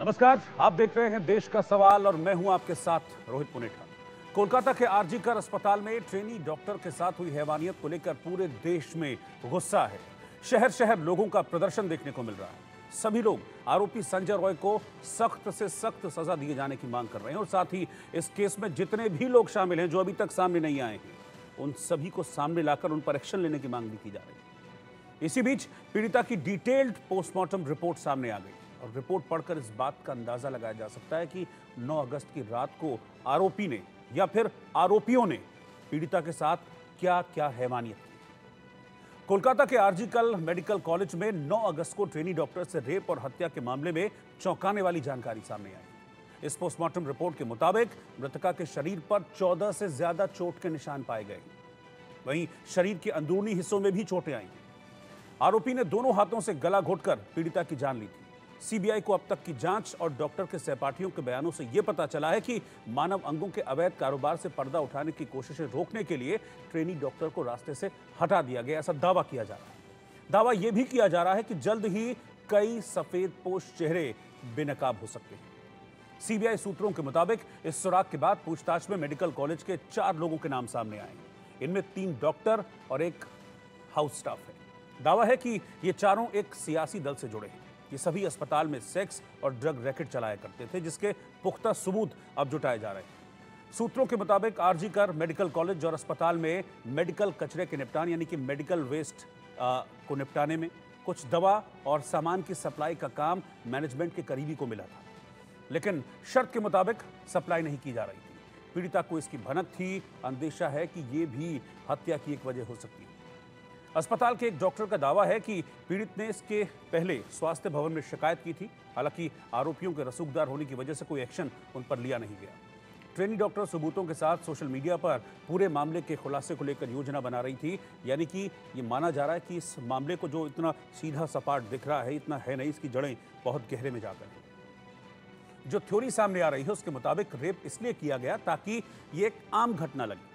नमस्कार, आप देख रहे हैं देश का सवाल और मैं हूं आपके साथ रोहित पुनेठा। कोलकाता के आरजी कर अस्पताल में ट्रेनी डॉक्टर के साथ हुई हैवानियत को लेकर पूरे देश में गुस्सा है। शहर शहर लोगों का प्रदर्शन देखने को मिल रहा है। सभी लोग आरोपी संजय रॉय को सख्त से सख्त सजा दिए जाने की मांग कर रहे हैं और साथ ही इस केस में जितने भी लोग शामिल हैं जो अभी तक सामने नहीं आए हैं, उन सभी को सामने लाकर उन पर एक्शन लेने की मांग भी की जा रही है। इसी बीच पीड़िता की डिटेल्ड पोस्टमार्टम रिपोर्ट सामने आ गई और रिपोर्ट पढ़कर इस बात का अंदाजा लगाया जा सकता है कि 9 अगस्त की रात को आरोपी ने या फिर आरोपियों ने पीड़िता के साथ क्या क्या हैवानियत की। कोलकाता के आरजीकर मेडिकल कॉलेज में 9 अगस्त को ट्रेनी डॉक्टर से रेप और हत्या के मामले में चौंकाने वाली जानकारी सामने आई। इस पोस्टमार्टम रिपोर्ट के मुताबिक मृतका के शरीर पर 14 से ज्यादा चोट के निशान पाए गए। वहीं शरीर के अंदरूनी हिस्सों में भी चोटें आई। आरोपी ने दोनों हाथों से गला घोंटकर पीड़िता की जान ली थी। सीबीआई को अब तक की जांच और डॉक्टर के सहपाठियों के बयानों से यह पता चला है कि मानव अंगों के अवैध कारोबार से पर्दा उठाने की कोशिशें रोकने के लिए ट्रेनी डॉक्टर को रास्ते से हटा दिया गया, ऐसा दावा किया जा रहा है। दावा यह भी किया जा रहा है कि जल्द ही कई सफेदपोश चेहरे बेनकाब हो सकते हैं। सीबीआई सूत्रों के मुताबिक इस सुराग के बाद पूछताछ में मेडिकल कॉलेज के 4 लोगों के नाम सामने आए। इनमें 3 डॉक्टर और एक हाउस स्टाफ है। दावा है कि ये चारों एक सियासी दल से जुड़े हैं। ये सभी अस्पताल में सेक्स और ड्रग रैकेट चलाया करते थे, जिसके पुख्ता सबूत अब जुटाए जा रहे हैं। सूत्रों के मुताबिक आरजीकर मेडिकल कॉलेज और अस्पताल में मेडिकल कचरे के निपटान यानी कि मेडिकल वेस्ट को निपटाने में कुछ दवा और सामान की सप्लाई का काम मैनेजमेंट के करीबी को मिला था, लेकिन शर्त के मुताबिक सप्लाई नहीं की जा रही थी। पीड़िता को इसकी भनक थी। अंदेशा है कि यह भी हत्या की एक वजह हो सकती है। अस्पताल के एक डॉक्टर का दावा है कि पीड़ित ने इसके पहले स्वास्थ्य भवन में शिकायत की थी। हालांकि आरोपियों के रसूखदार होने की वजह से कोई एक्शन उन पर लिया नहीं गया। ट्रेनी डॉक्टर सबूतों के साथ सोशल मीडिया पर पूरे मामले के खुलासे को लेकर योजना बना रही थी, यानी कि ये माना जा रहा है कि इस मामले को जो इतना सीधा सपाट दिख रहा है, इतना है नहीं, इसकी जड़ें बहुत गहरे में जाकर हैं। जो थ्योरी सामने आ रही है उसके मुताबिक रेप इसलिए किया गया ताकि ये एक आम घटना लगे।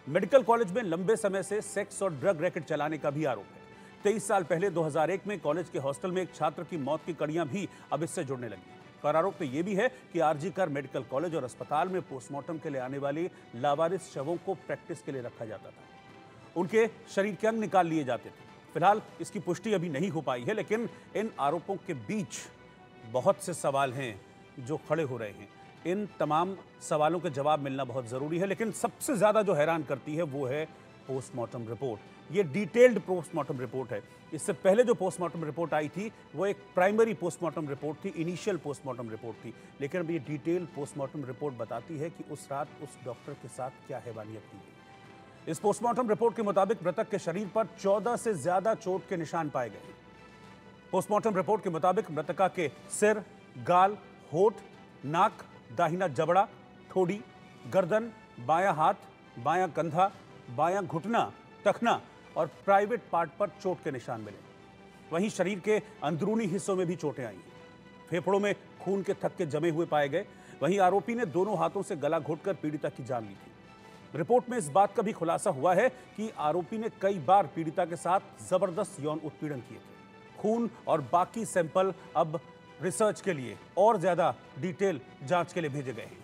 मेडिकल कॉलेज में लंबे समय से सेक्स और ड्रग रैकेट चलाने का भी आरोप है। 23 साल पहले 2001 में कॉलेज के हॉस्टल में एक छात्र की मौत की कड़ियां भी अब इससे जुड़ने लगी। पर आरोप तो यह भी है कि आरजीकर मेडिकल कॉलेज और अस्पताल में पोस्टमार्टम के लिए आने वाली लावारिस शवों को प्रैक्टिस के लिए रखा जाता था। उनके शरीर के अंग निकाल लिए जाते थे। फिलहाल इसकी पुष्टि अभी नहीं हो पाई है, लेकिन इन आरोपों के बीच बहुत से सवाल हैं जो खड़े हो रहे हैं। इन तमाम सवालों के जवाब मिलना बहुत जरूरी है, लेकिन सबसे ज्यादा जो हैरान करती है वो है पोस्टमार्टम रिपोर्ट। ये डिटेल्ड पोस्टमार्टम रिपोर्ट है। इससे पहले जो पोस्टमार्टम रिपोर्ट आई थी वो एक प्राइमरी पोस्टमार्टम रिपोर्ट थी, इनिशियल पोस्टमार्टम रिपोर्ट थी, लेकिन अब ये डिटेल्ड पोस्टमार्टम रिपोर्ट बताती है कि उस रात उस डॉक्टर के साथ क्या हैवानियत की गई। इस पोस्टमार्टम रिपोर्ट के मुताबिक मृतक के शरीर पर 14 से ज्यादा चोट के निशान पाए गए। पोस्टमार्टम रिपोर्ट के मुताबिक मृतका के सिर, गाल, होठ, नाक, दाहिना जबड़ा, ठोड़ी, गर्दन, बायां हाथ, बायां कंधा, बायां घुटना, टखना और प्राइवेट पार्ट पर चोट के निशान मिले। वहीं शरीर के अंदरूनी हिस्सों में भी चोटें आई। फेफड़ों में खून के थक्के जमे हुए पाए गए। वहीं आरोपी ने दोनों हाथों से गला घोंटकर पीड़िता की जान ली थी। रिपोर्ट में इस बात का भी खुलासा हुआ है कि आरोपी ने कई बार पीड़िता के साथ जबरदस्त यौन उत्पीड़न किए थे। खून और बाकी सैंपल अब रिसर्च के लिए और ज्यादा डिटेल जांच के लिए भेजे गए हैं।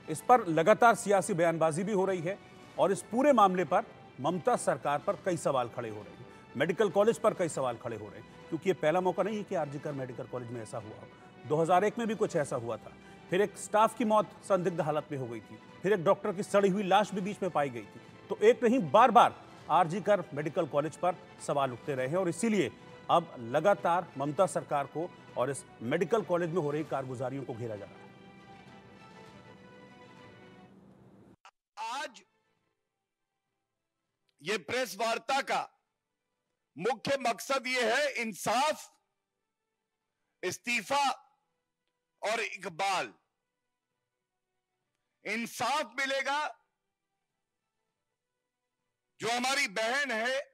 इस पर लगातार सियासी बयानबाजी भी हो रही है और इस पूरे मामले पर ममता सरकार पर कई सवाल खड़े हो रहे हैं। मेडिकल कॉलेज पर कई सवाल खड़े हो रहे हैं, क्योंकि ये पहला मौका नहीं है कि आरजीकर मेडिकल कॉलेज में ऐसा हुआ हो। 2001 में भी कुछ ऐसा हुआ था। फिर एक स्टाफ की मौत संदिग्ध हालत में हो गई थी। फिर एक डॉक्टर की सड़ी हुई लाश भी बीच में पाई गई थी। तो एक नहीं, बार बार आरजीकर मेडिकल कॉलेज पर सवाल उठते रहे हैं और इसीलिए अब लगातार ममता सरकार को और इस मेडिकल कॉलेज में हो रही कारगुजारियों को घेरा जा रहा है। आज ये प्रेस वार्ता का मुख्य मकसद ये है इंसाफ, इस्तीफा और इकबाल। इंसाफ मिलेगा, जो हमारी बहन है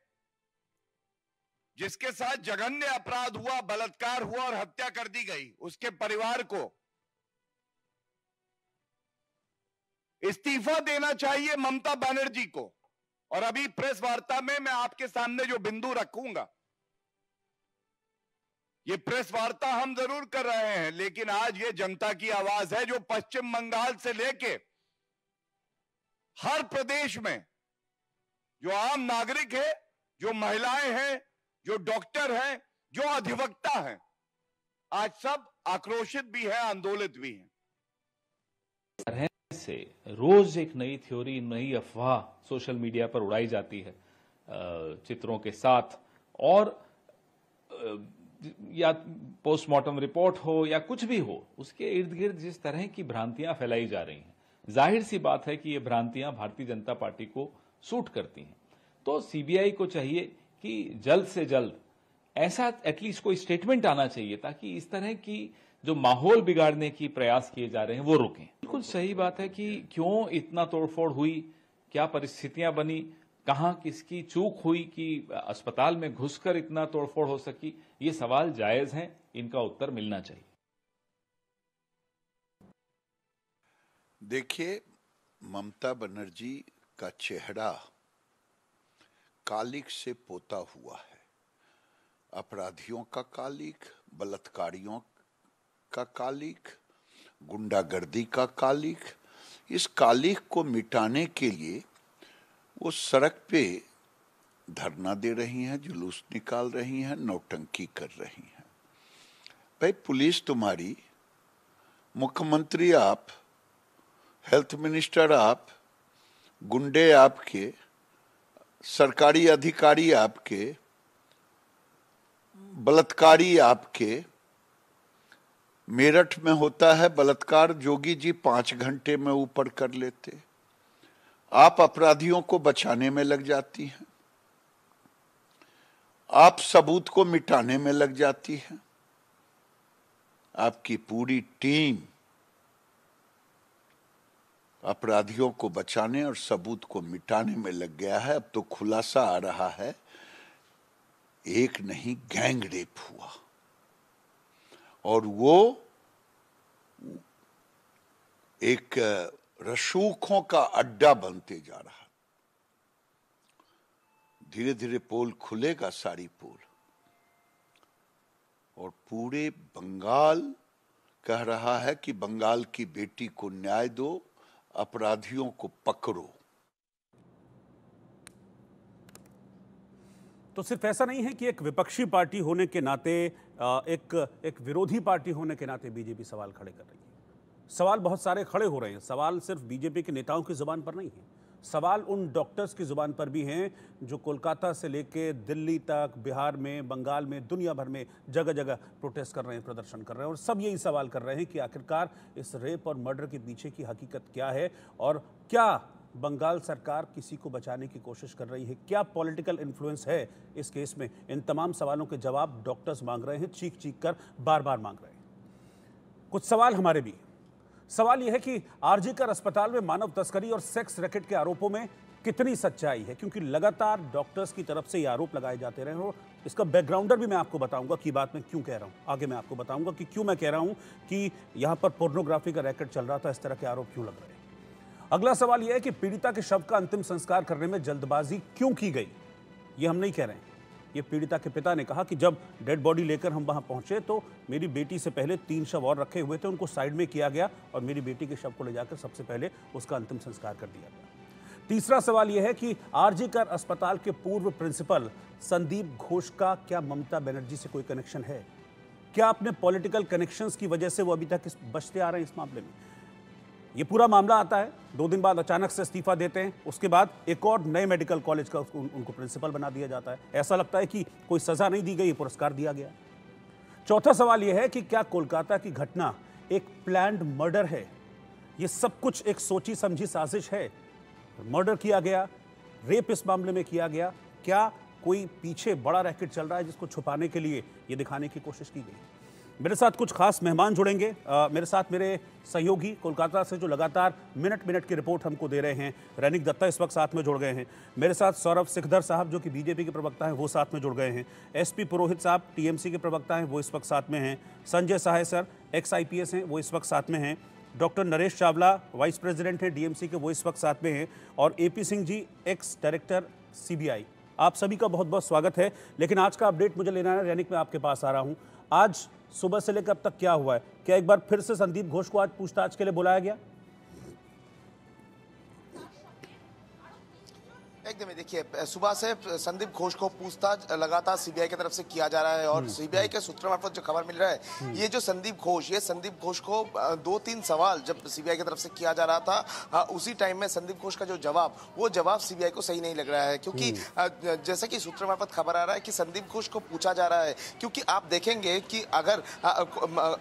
जिसके साथ जघन्य अपराध हुआ, बलात्कार हुआ और हत्या कर दी गई, उसके परिवार को इस्तीफा देना चाहिए ममता बनर्जी को। और अभी प्रेस वार्ता में मैं आपके सामने जो बिंदु रखूंगा ये प्रेस वार्ता हम जरूर कर रहे हैं, लेकिन आज ये जनता की आवाज है जो पश्चिम बंगाल से लेके हर प्रदेश में जो आम नागरिक है, जो महिलाएं हैं, जो डॉक्टर हैं, जो अधिवक्ता हैं, आज सब आक्रोशित भी है, आंदोलित भी हैं। से रोज एक नई थ्योरी, नई अफवाह सोशल मीडिया पर उड़ाई जाती है चित्रों के साथ, और या पोस्टमार्टम रिपोर्ट हो या कुछ भी हो, उसके इर्द गिर्द जिस तरह की भ्रांतियां फैलाई जा रही हैं, जाहिर सी बात है कि ये भ्रांतियां भारतीय जनता पार्टी को सूट करती हैं। तो सीबीआई को चाहिए कि जल्द से जल्द ऐसा एटलीस्ट कोई स्टेटमेंट आना चाहिए ताकि इस तरह की जो माहौल बिगाड़ने की प्रयास किए जा रहे हैं वो रुकें। बिल्कुल सही बात है कि क्यों इतना तोड़फोड़ हुई, क्या परिस्थितियां बनी, कहां किसकी चूक हुई कि अस्पताल में घुसकर इतना तोड़फोड़ हो सकी, ये सवाल जायज हैं, इनका उत्तर मिलना चाहिए। देखिए, ममता बनर्जी का चेहरा कालिक से पोता हुआ है। अपराधियों का कालिक, बलात्कारियों का कालिक, गुंडागर्दी का कालिक। इस कालिक को मिटाने के लिए वो सड़क पे धरना दे रही हैं, जुलूस निकाल रही हैं, नौटंकी कर रही हैं। भाई, पुलिस तुम्हारी, मुख्यमंत्री आप, हेल्थ मिनिस्टर आप, गुंडे आपके, सरकारी अधिकारी आपके, बलात्कारी आपके। मेरठ में होता है बलात्कार, जोगी जी 5 घंटे में ऊपर कर लेते। आप अपराधियों को बचाने में लग जाती हैं, आप सबूत को मिटाने में लग जाती हैं। आपकी पूरी टीम अपराधियों को बचाने और सबूत को मिटाने में लग गया है। अब तो खुलासा आ रहा है, एक नहीं गैंग रेप हुआ और वो एक रसूखों का अड्डा बनते जा रहा। धीरे धीरे पोल खुलेगा, सारी पोल, और पूरे बंगाल कह रहा है कि बंगाल की बेटी को न्याय दो, अपराधियों को पकड़ो। तो सिर्फ ऐसा नहीं है कि एक विपक्षी पार्टी होने के नाते, एक विरोधी पार्टी होने के नाते बीजेपी सवाल खड़े कर रही है। सवाल बहुत सारे खड़े हो रहे हैं। सवाल सिर्फ बीजेपी के नेताओं की जुबान पर नहीं है, सवाल उन डॉक्टर्स की जुबान पर भी हैं जो कोलकाता से लेके दिल्ली तक, बिहार में, बंगाल में, दुनिया भर में जगह जगह प्रोटेस्ट कर रहे हैं, प्रदर्शन कर रहे हैं, और सब यही सवाल कर रहे हैं कि आखिरकार इस रेप और मर्डर के पीछे की हकीकत क्या है, और क्या बंगाल सरकार किसी को बचाने की कोशिश कर रही है, क्या पॉलिटिकल इन्फ्लुएंस है इस केस में। इन तमाम सवालों के जवाब डॉक्टर्स मांग रहे हैं, चीख चीख कर बार बार मांग रहे हैं। कुछ सवाल हमारे भी। सवाल यह है कि आरजीकर अस्पताल में मानव तस्करी और सेक्स रैकेट के आरोपों में कितनी सच्चाई है, क्योंकि लगातार डॉक्टर्स की तरफ से ये आरोप लगाए जाते रहे। और इसका बैकग्राउंडर भी मैं आपको बताऊंगा कि बात मैं क्यों कह रहा हूं। आगे मैं आपको बताऊंगा कि क्यों मैं कह रहा हूं कि यहां पर पोर्नोग्राफी का रैकेट चल रहा था, इस तरह के आरोप क्यों लग रहे हैं। अगला सवाल यह है कि पीड़िता के शव का अंतिम संस्कार करने में जल्दबाजी क्यों की गई। ये हम नहीं कह रहे हैं, ये पीड़िता के पिता ने कहा कि जब डेड बॉडी लेकर हम वहां पहुंचे तो मेरी बेटी से पहले 3 शव और रखे हुए थे, उनको साइड में किया गया और मेरी बेटी के शव को ले जाकर सबसे पहले उसका अंतिम संस्कार कर दिया गया। तीसरा सवाल यह है कि आरजीकर अस्पताल के पूर्व प्रिंसिपल संदीप घोष का क्या ममता बनर्जी से कोई कनेक्शन है? क्या अपने पॉलिटिकल कनेक्शंस की वजह से वो अभी तक बचते आ रहे हैं इस मामले में? ये पूरा मामला आता है, 2 दिन बाद अचानक से इस्तीफा देते हैं, उसके बाद एक और नए मेडिकल कॉलेज का उनको प्रिंसिपल बना दिया जाता है। ऐसा लगता है कि कोई सजा नहीं दी गई, पुरस्कार दिया गया। चौथा सवाल यह है कि क्या कोलकाता की घटना एक प्लान्ड मर्डर है? ये सब कुछ एक सोची समझी साजिश है? मर्डर किया गया, रेप इस मामले में किया गया, क्या कोई पीछे बड़ा रैकेट चल रहा है जिसको छुपाने के लिए ये दिखाने की कोशिश की गई? मेरे साथ कुछ खास मेहमान जुड़ेंगे। मेरे साथ मेरे सहयोगी कोलकाता से जो लगातार मिनट मिनट की रिपोर्ट हमको दे रहे हैं, रैनिक दत्ता इस वक्त साथ में जुड़ गए हैं। मेरे साथ सौरभ सिकदर साहब जो कि बीजेपी के प्रवक्ता हैं, वो साथ में जुड़ गए हैं। एसपी पुरोहित साहब टीएमसी के प्रवक्ता हैं, वो इस वक्त साथ में हैं। संजय सहाय सर एक्स IPS हैं, वो इस वक्त साथ में हैं। Doctor Naresh Chawla vice president हैं DMC के, वो इस वक्त साथ में हैं। और AP Singh ji ex director CBI। आप सभी का बहुत बहुत स्वागत है। लेकिन आज का अपडेट मुझे लेना है, रैनिक में आपके पास आ रहा हूं। आज सुबह से लेकर अब तक क्या हुआ है? क्या एक बार फिर से संदीप घोष को आज पूछताछ के लिए बुलाया गया? एकदम देखिए, सुबह से संदीप घोष को पूछताछ लगातार सीबीआई की तरफ से किया जा रहा है और सीबीआई के सूत्रों मार्फत जो खबर मिल रहा है, ये जो संदीप घोष को 2-3 सवाल जब सीबीआई की तरफ से किया जा रहा था, उसी टाइम में संदीप घोष का जो जवाब सीबीआई को सही नहीं लग रहा है, क्योंकि जैसे कि सूत्रों मार्फत खबर आ रहा है कि संदीप घोष को पूछा जा रहा है, क्योंकि आप देखेंगे कि अगर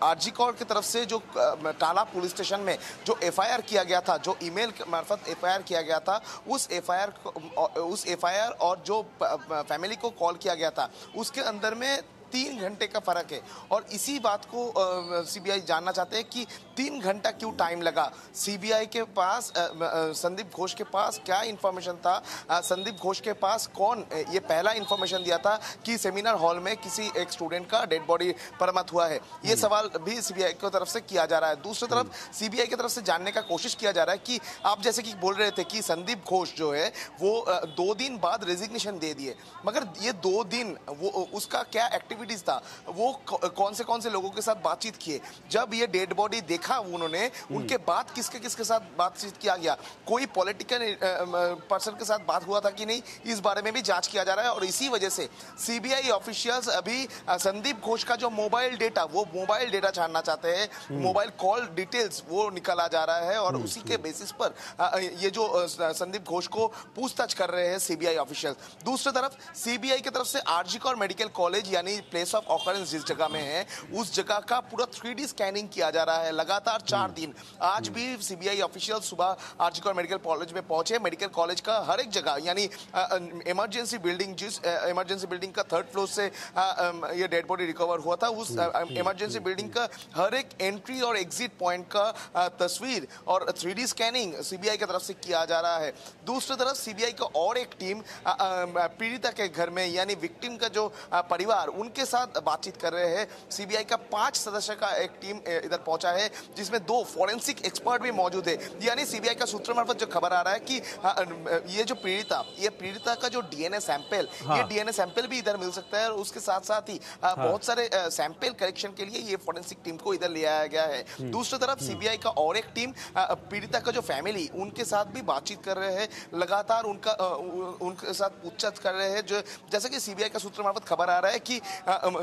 आरजी कौर की तरफ से जो टाला पुलिस स्टेशन में जो एफआईआर किया गया था, जो ईमेल मार्फत एफआईआर किया गया था, उस एफआईआर और जो फैमिली को कॉल किया गया था, उसके अंदर में 3 घंटे का फर्क है। और इसी बात को सीबीआई जानना चाहते हैं कि 3 घंटा क्यों टाइम लगा। सीबीआई के पास संदीप घोष के पास क्या इंफॉर्मेशन था, संदीप घोष के पास कौन ये पहला इंफॉर्मेशन दिया था कि सेमिनार हॉल में किसी एक स्टूडेंट का डेड बॉडी बरामद हुआ है, ये सवाल भी सीबीआई की तरफ से किया जा रहा है। दूसरी तरफ सीबीआई की तरफ से जानने का कोशिश किया जा रहा है कि आप जैसे कि बोल रहे थे कि संदीप घोष जो है वो 2 दिन बाद रेजिग्नेशन दे दिए, मगर ये 2 दिन वो उसका क्या एक्टिविटीज था, वो कौन से लोगों के साथ बातचीत किए, जब ये डेड बॉडी देखा उन्होंने, उनके बाद किसके साथ बातचीत किया गया, कोई पॉलिटिकल पर्सन के साथ बात हुआ था कि नहीं, इस बारे में भी जांच किया जा रहा है। और इसी वजह से सीबीआई ऑफिशियल्स अभी संदीप घोष का जो मोबाइल डेटा छानना चाहते हैं, मोबाइल कॉल डिटेल्स वो निकाला जा रहा है और उसी के बेसिस पर ये जो संदीप घोष को पूछताछ कर रहे हैं सीबीआई ऑफिशियल्स। दूसरी तरफ सीबीआई की तरफ से आरजी कौर मेडिकल कॉलेज यानी प्लेस ऑफ ऑकरेंस जिस जगह में है, उस जगह का पूरा 3D स्कैनिंग किया जा रहा है लगातार 4 दिन। आज भी सीबीआई ऑफिशियल सुबह आरजी कौर मेडिकल कॉलेज में पहुंचे। मेडिकल कॉलेज का हर एक जगह यानी इमरजेंसी बिल्डिंग, जिस इमरजेंसी बिल्डिंग का 3rd फ्लोर से ये डेड बॉडी रिकवर हुआ था, उस इमरजेंसी बिल्डिंग का हर एक एंट्री और एग्जिट पॉइंट का तस्वीर और 3D स्कैनिंग सीबीआई की तरफ से किया जा रहा है। दूसरी तरफ सीबीआई का और एक टीम पीड़िता के घर में यानी विक्टिम का जो परिवार, उनके साथ बातचीत कर रहे हैं। सीबीआई का 5 सदस्य का एक टीम इधर पहुंचा है, जिसमें 2 फॉरेंसिक एक्सपर्ट भी मौजूद है। यानी सीबीआई का सूत्र मार्फत जो खबर आ रहा है कि ये जो पीड़िता का जो डीएनए सैंपल, ये डीएनए सैंपल भी इधर मिल सकता है और उसके साथ साथ ही बहुत सारे सैंपल कलेक्शन के लिए ये फॉरेंसिक टीम को इधर ले आया गया है। दूसरी तरफ सीबीआई का और एक टीम पीड़िता का जो फैमिली, उनके साथ भी बातचीत कर रहे हैं, लगातार उनके साथ पूछताछ कर रहे हैं। जो जैसे कि सीबीआई का सूत्र मार्फत खबर आ रहा है कि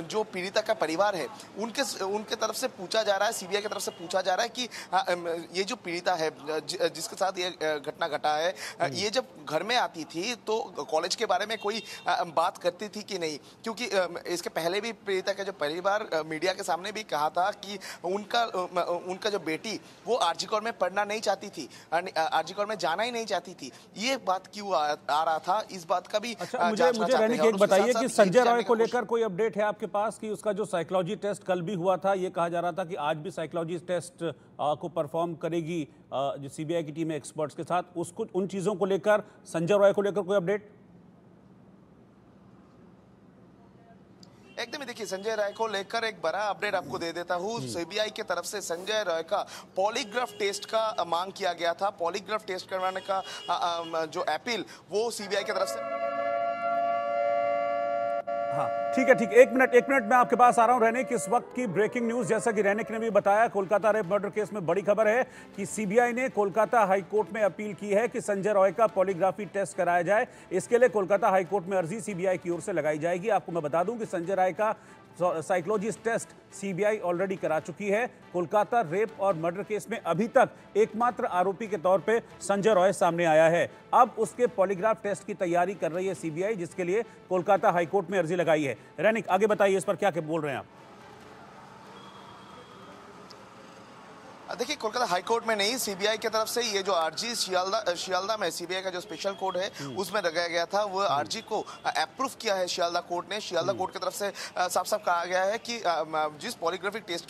जो पीड़िता का परिवार है, उनके तरफ से पूछा जा रहा है, सीबीआई की तरफ से पूछा जा रहा है कि ये जो पीड़िता है जिसके साथ ये घटना घटा है, ये जब घर में आती थी तो कॉलेज के बारे में कोई बात करती थी कि नहीं, क्योंकि इसके पहले भी पीड़िता का जो परिवार मीडिया के सामने भी कहा था कि उनका जो बेटी वो आरजी कौर में पढ़ना नहीं चाहती थी, आरजी कौर में जाना ही नहीं चाहती थी। ये बात क्यों आ रहा था, इस बात का भी मुझे रैनिक एक बताइए कि संजय रॉय को लेकर कोई अपडेट है आपके पास कि उसका जो साइकोलॉजी टेस्ट कल भी हुआ था, ये कहा जा रहा था कि आज भी साइकोलॉजी टेस्ट को परफॉर्म करेगी जो सीबीआई की टीम है एक्सपर्ट्स के साथ, उसको उन चीजों को लेकर, संजय रॉय को लेकर कोई अपडेट? एकदम देखिए, संजय राय को लेकर एक बड़ा अपडेट आपको दे देता हूँ। सीबीआई की तरफ से संजय राय का पॉलीग्राफ टेस्ट का मांग किया गया था। पॉलीग्राफ टेस्ट करवाने का जो अपील वो सीबीआई की तरफ से। हाँ ठीक है, एक मिनट मैं आपके पास आ रहा हूं। रैनिक, इस वक्त की ब्रेकिंग न्यूज, जैसा कि रैनिक ने भी बताया, कोलकाता रेप मर्डर केस में बड़ी खबर है कि सीबीआई ने कोलकाता हाईकोर्ट में अपील की है कि संजय रॉय का पॉलीग्राफी टेस्ट कराया जाए। इसके लिए कोलकाता हाईकोर्ट में अर्जी सीबीआई की ओर से लगाई जाएगी। आपको मैं बता दूं कि संजय रॉय का साइकोलॉजी टेस्ट सीबीआई ऑलरेडी करा चुकी है। कोलकाता रेप और मर्डर केस में अभी तक एकमात्र आरोपी के तौर पे संजय रॉय सामने आया है। अब उसके पॉलीग्राफ टेस्ट की तैयारी कर रही है सीबीआई, जिसके लिए कोलकाता हाईकोर्ट में अर्जी लगाई है। रैनिक, आगे बताइए, इस पर क्या बोल रहे हैं आप? देखिए, कोलकाता हाईकोर्ट में नहीं, सीबीआई की तरफ से ये जो आरजी शियालदा में सीबीआई का जो स्पेशल कोर्ट है उसमें लगाया गया था, वो आरजी को अप्रूव किया है शियालदा कोर्ट ने। शियालदा कोर्ट की तरफ से साफ साफ कहा गया है कि जिस पॉलीग्राफिक टेस्ट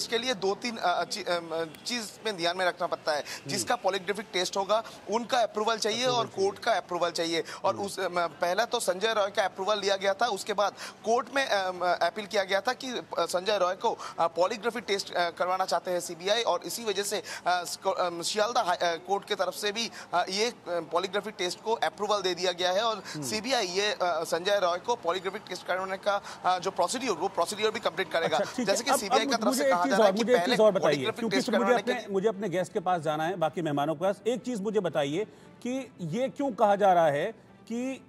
के लिए 2-3 चीज में ध्यान में रखना पड़ता है। जिसका पॉलीग्राफिक टेस्ट होगा उनका अप्रूवल चाहिए और कोर्ट का अप्रूवल चाहिए। और उस पहला तो संजय रॉय का अप्रूवल लिया गया था, उसके बाद कोर्ट में अपील किया गया था कि संजय रॉय को पॉलीग्राफिक टेस्ट करवाना चाहते हैं सीबीआई, और इसी वजह से शियालदा कोर्ट की तरफ से भी ये पॉलीग्राफी टेस्ट को अप्रूवल दे दिया गया है और सीबीआई ये संजय रॉय को पॉलीग्राफी टेस्ट कराने का जो प्रोसीड्यूर भी कंप्लीट करेगा। अच्छा, जैसे कि सीबीआई की तरफ से कहा जा रहा है कि पहले पॉलीग्राफी टेस्ट करवाने के मुझे अपने गेस्ट के पास जाना है, बाकी मेहमानों के पास। एक चीज मुझे बताइए कि ये क्यों कहा जा रहा है कि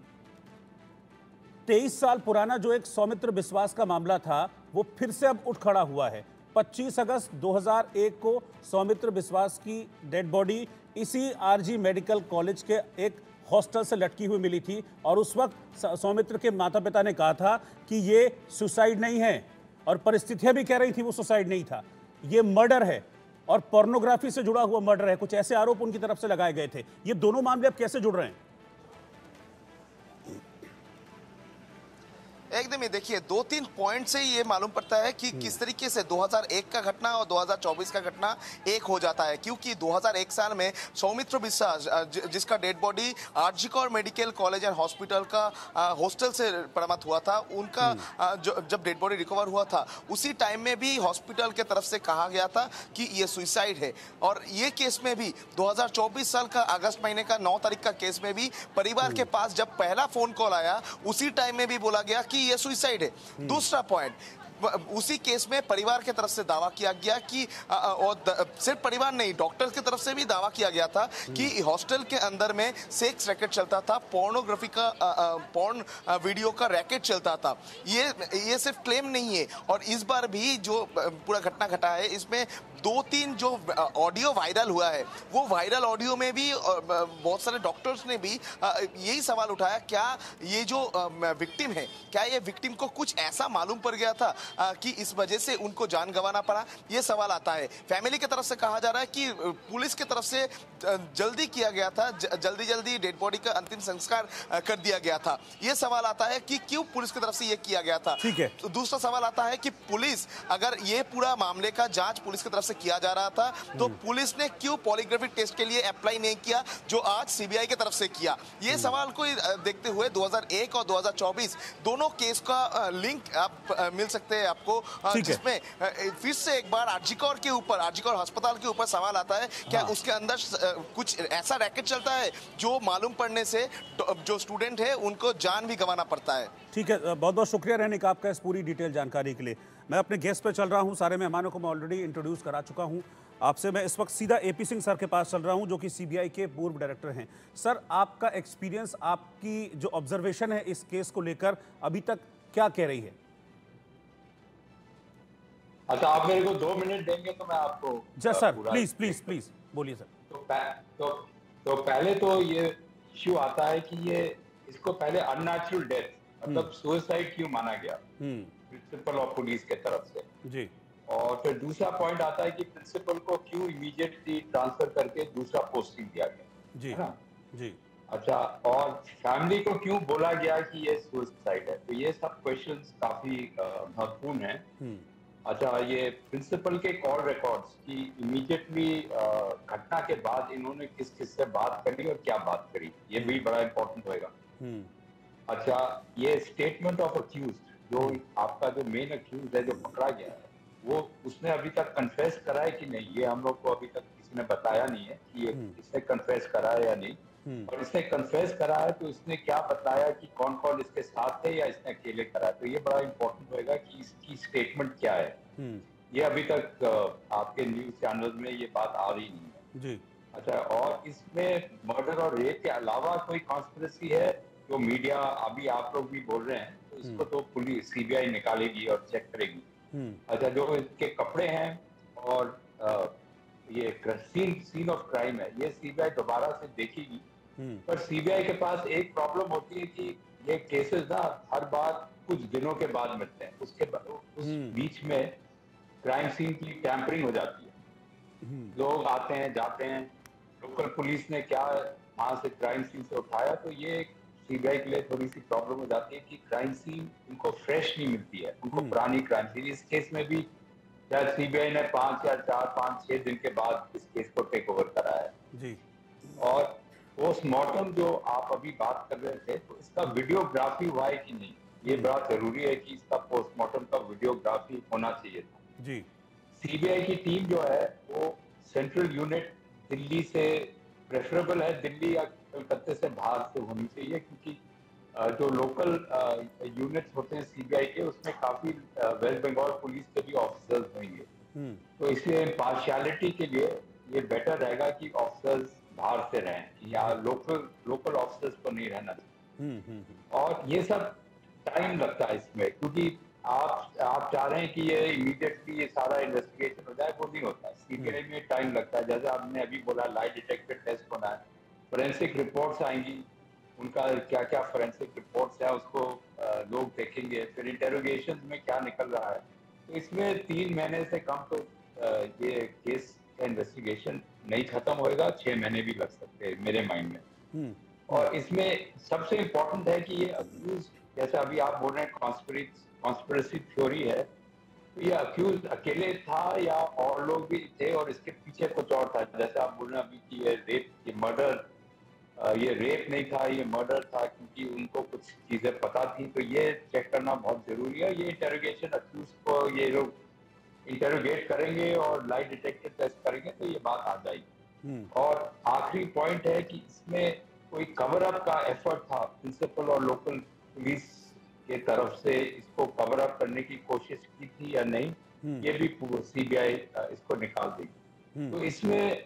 23 साल पुराना जो एक सौमित्र विश्वास का मामला था वो फिर से अब उठ खड़ा हुआ है। 25 अगस्त 2001 को सौमित्र विश्वास की डेड बॉडी इसी आरजी मेडिकल कॉलेज के एक हॉस्टल से लटकी हुई मिली थी और उस वक्त सौमित्र के माता पिता ने कहा था कि ये सुसाइड नहीं है, और परिस्थितियां भी कह रही थी वो सुसाइड नहीं था, ये मर्डर है और पोर्नोग्राफी से जुड़ा हुआ मर्डर है। कुछ ऐसे आरोप उनकी तरफ से लगाए गए थे। ये दोनों मामले अब कैसे जुड़ रहे हैं? एकदम ही देखिए, 2-3 पॉइंट से ये मालूम पड़ता है कि किस तरीके से 2001 का घटना और 2024 का घटना एक हो जाता है, क्योंकि 2001 साल में सौमित्र विश्वास जिसका dead body RG Kar medical college and hospital का हॉस्टल से बरामद हुआ था, उनका जब डेड बॉडी रिकवर हुआ था उसी टाइम में भी हॉस्पिटल के तरफ से कहा गया था कि ये सुसाइड है। और ये केस में भी 2024 साल का अगस्त महीने का 9 तारीख का केस में भी परिवार के पास जब पहला फोन कॉल आया उसी टाइम में भी बोला गया कि ये सुसाइड है। दूसरा पॉइंट, उसी केस में परिवार की तरफ से दावा किया गया कि और सिर्फ परिवार नहीं, डॉक्टर की तरफ से भी दावा किया गया था कि हॉस्टल के अंदर में सेक्स रैकेट चलता था, पोर्नोग्राफी का पोर्न वीडियो का रैकेट चलता था। ये सिर्फ क्लेम नहीं है। और इस बार भी जो पूरा घटना घटा है इसमें 2-3 जो ऑडियो वायरल हुआ है, वो वायरल ऑडियो में भी बहुत सारे डॉक्टर्स ने भी यही सवाल उठाया, क्या ये जो विक्टिम है, क्या ये विक्टिम को कुछ ऐसा मालूम पड़ गया था कि इस वजह से उनको जान गंवाना पड़ा? ये सवाल आता है। फैमिली की तरफ से कहा जा रहा है कि पुलिस की तरफ से जल्दी किया गया था, जल्दी डेड बॉडी का अंतिम संस्कार कर दिया गया था। ये सवाल आता है कि क्यों पुलिस की तरफ से ये किया गया था। ठीक है। तो दूसरा सवाल आता है कि पुलिस, अगर ये पूरा मामले का जांच पुलिस की तरफ से किया जा रहा था तो पुलिस ने क्यों पॉलीग्राफी टेस्ट के लिए अप्लाई नहीं किया जो आज सीबीआई की तरफ से किया? ये सवाल को देखते हुए 2001 और 2024 दोनों केस का लिंक आप मिल सकते हैं आपको, जिसमें फिर से एक बार आरजीकर के ऊपर, आरजीकर अस्पताल के ऊपर सवाल आता है, क्या उसके अंदर कुछ ऐसा रैकेट चलता है जो मालूम पड़ने से जो स्टूडेंट है उनको जान भी गंवाना पड़ता है। ठीक है, बहुत बहुत शुक्रिया रहने का आपका इस पूरी डिटेल जानकारी के लिए। मैं अपने गेस्ट पे चल रहा हूं, सारे मेहमानों को मैं ऑलरेडी इंट्रोड्यूस करा चुका हूं। आपसे मैं इस वक्त सीधा एपी सिंह सर के पास चल रहा हूं, जो कि सीबीआई के पूर्व डायरेक्टर हैं। सर, आपका एक्सपीरियंस, आपकी जो ऑब्जर्वेशन है इस केस को लेकर अभी तक क्या कह रही है? अच्छा, आप मेरे को 2 मिनट देंगे तो मैं आपको सर प्लीज बोलिए सर। तो पहले तो ये इश्यू आता है कि ये इसको पहले अननेचुरल डेथ मतलब सुसाइड क्यों माना गया प्रिंसिपल ऑफ पुलिस के तरफ से जी। और फिर दूसरा पॉइंट आता है कि प्रिंसिपल को क्यों इमीडिएटली ट्रांसफर करके दूसरा पोस्टिंग दिया गया जी, है ना जी। अच्छा, और फैमिली को क्यों बोला गया कि ये सुसाइड है? तो ये सब क्वेश्चंस काफी महत्वपूर्ण हैं। अच्छा, ये प्रिंसिपल के कॉल रिकॉर्ड्स की इमीडिएटली घटना के बाद इन्होंने किस किस से बात करी और क्या बात करी, ये भी बड़ा इंपॉर्टेंट होएगा। अच्छा, ये स्टेटमेंट ऑफ अक्यूज्ड, जो आपका जो मेन अक्यूज्ड है जो पकड़ा गया है, वो उसने अभी तक कन्फेस करा है कि नहीं, ये हम लोग को अभी तक किसी ने बताया नहीं है कि ये इसने कन्फेस करा है या नहीं। और इसने कन्फेस करा है तो इसने क्या बताया कि कौन कौन इसके साथ थे या इसने अकेले करा है, तो ये बड़ा इंपॉर्टेंट होएगा कि इसकी स्टेटमेंट क्या है। ये अभी तक आपके न्यूज चैनल में ये बात आ रही नहीं है जी। अच्छा, और इसमें मर्डर और रेप के अलावा कोई कॉन्स्पिरेसी है जो मीडिया अभी आप लोग भी बोल रहे हैं, तो इसको तो पुलिस सीबीआई निकालेगी और चेक करेगी। अच्छा, जो इसके कपड़े हैं और ये सीन ऑफ क्राइम है, ये सीबीआई दोबारा से देखेगी। पर सीबीआई के पास एक प्रॉब्लम होती है कि ये केसेस ना हर बार कुछ दिनों के बाद मिलते हैं, उसके उस बीच में क्राइम सीन की टैंपरिंग हो जाती है। लोग आते हैं जाते हैं, लोकल पुलिस ने क्या वहां से क्राइम सीन से उठाया, तो ये सीबीआई के लिए थोड़ी सी प्रॉब्लम हो जाती है कि क्राइम सीन उनको फ्रेश नहीं मिलती है, उनको पुरानी क्राइम सीन। इस केस में भी शायद सीबीआई ने 5-6 दिन के बाद इस केस को टेक ओवर करा है जी। और पोस्टमार्टम जो आप अभी बात कर रहे थे, तो इसका वीडियोग्राफी हुआ है कि नहीं, ये बड़ा जरूरी है कि इसका पोस्टमार्टम का वीडियोग्राफी होना चाहिए था जी। सीबीआई की टीम जो है वो सेंट्रल यूनिट दिल्ली से प्रेफरेबल है, दिल्ली या कलकत्ते से बाहर से होनी चाहिए, क्योंकि जो लोकल यूनिट्स होते हैं सीबीआई के, उसमें काफी वेस्ट बंगाल पुलिस के भी ऑफिसर्स होंगे। तो इसलिए पार्शियलिटी के लिए ये बेटर रहेगा कि ऑफिसर्स बाहर से रहें, या लोकल ऑफिसर्स को नहीं रहना चाहिए। और ये सब टाइम लगता है इसमें, क्योंकि आप चाह रहे हैं कि ये इमीडिएटली ये सारा इन्वेस्टिगेशन हो जाए, वो नहीं होता। सीबीआई में टाइम लगता है, जैसे आपने अभी बोला लाई डिटेक्टर टेस्ट होना है, फोरेंसिक रिपोर्ट्स आएंगी, उनका क्या क्या फोरेंसिक रिपोर्ट्स है उसको लोग देखेंगे, फिर इंटेरोगेशन में क्या निकल रहा है। तो इसमें 3 महीने से कम तो ये केस का इन्वेस्टिगेशन नहीं खत्म होएगा, 6 महीने भी लग सकते हैं मेरे माइंड में। और इसमें सबसे इम्पोर्टेंट है कि ये अक्यूज, जैसे अभी आप बोल रहे हैं कॉन्स्पिरेसी थ्योरी है, तो ये अक्यूज अकेले था या और लोग भी थे और इसके पीछे कुछ और था। जैसे आप बोल रहे हैं अभी कि ये रेप, ये मर्डर, ये रेप नहीं था, ये मर्डर था, क्योंकि उनको कुछ चीजें पता थी। तो ये चेक करना बहुत जरूरी है। ये इंटेरोगेशन अक्यूज को ये लोग इंटेरोगेट करेंगे और लाई डिटेक्टर टेस्ट करेंगे तो ये बात आ जाएगी। और आखिरी पॉइंट है कि इसमें कोई कवर अप का एफर्ट था प्रिंसिपल और लोकल पुलिस के तरफ से, इसको कवर अप करने की कोशिश की थी या नहीं, ये भी सीबीआई इसको निकाल देगी। तो इसमें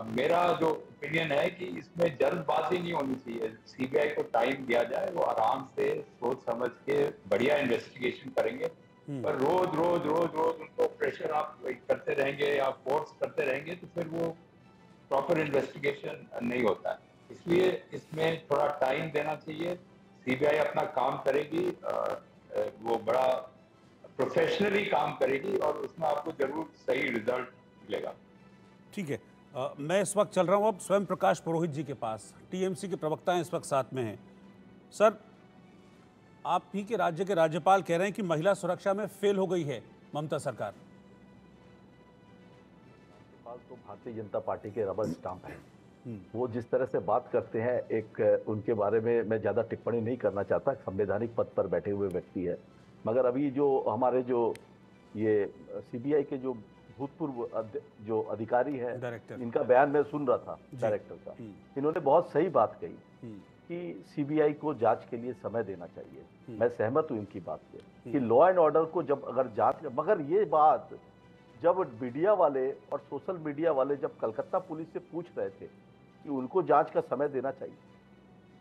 मेरा जो ओपिनियन है कि इसमें जल्दबाजी नहीं होनी चाहिए, सीबीआई को टाइम दिया जाए, वो आराम से सोच समझ के बढ़िया इन्वेस्टिगेशन करेंगे। पर रोज उनको प्रेशर आप करते रहेंगे या फोर्स करते रहेंगे तो फिर वो प्रॉपर इन्वेस्टिगेशन नहीं होता है। इसलिए इसमें थोड़ा टाइम देना चाहिए, सीबीआई अपना काम करेगी, वो बड़ा प्रोफेशनली काम करेगी और उसमें आपको जरूर सही रिजल्ट मिलेगा। ठीक है, मैं इस वक्त चल रहा हूं अब स्वयं प्रकाश पुरोहित जी के पास। टीएमसी के प्रवक्ता हैं, इस वक्त साथ में हैं। सर, आप ही के राज्य के राज्यपाल कह रहे हैं कि महिला सुरक्षा में फेल हो गई है ममता सरकार। राज्यपाल तो भारतीय जनता पार्टी के रबर स्टाम्प हैं। वो जिस तरह से बात करते हैं, एक उनके बारे में मैं ज़्यादा टिप्पणी नहीं करना चाहता, संवैधानिक पद पर बैठे हुए व्यक्ति है। मगर अभी जो हमारे जो ये सीबीआई के जो भूतपूर्व जो अधिकारी है, इनका बयान मैं सुन रहा था डायरेक्टर का, इन्होंने बहुत सही बात कही कि सीबीआई को जांच के लिए समय देना चाहिए। मैं सहमत हूं इनकी बात से कि लॉ एंड ऑर्डर को जब अगर जांच, मगर ये बात जब मीडिया वाले और सोशल मीडिया वाले जब कलकत्ता पुलिस से पूछ रहे थे कि उनको जांच का समय देना चाहिए,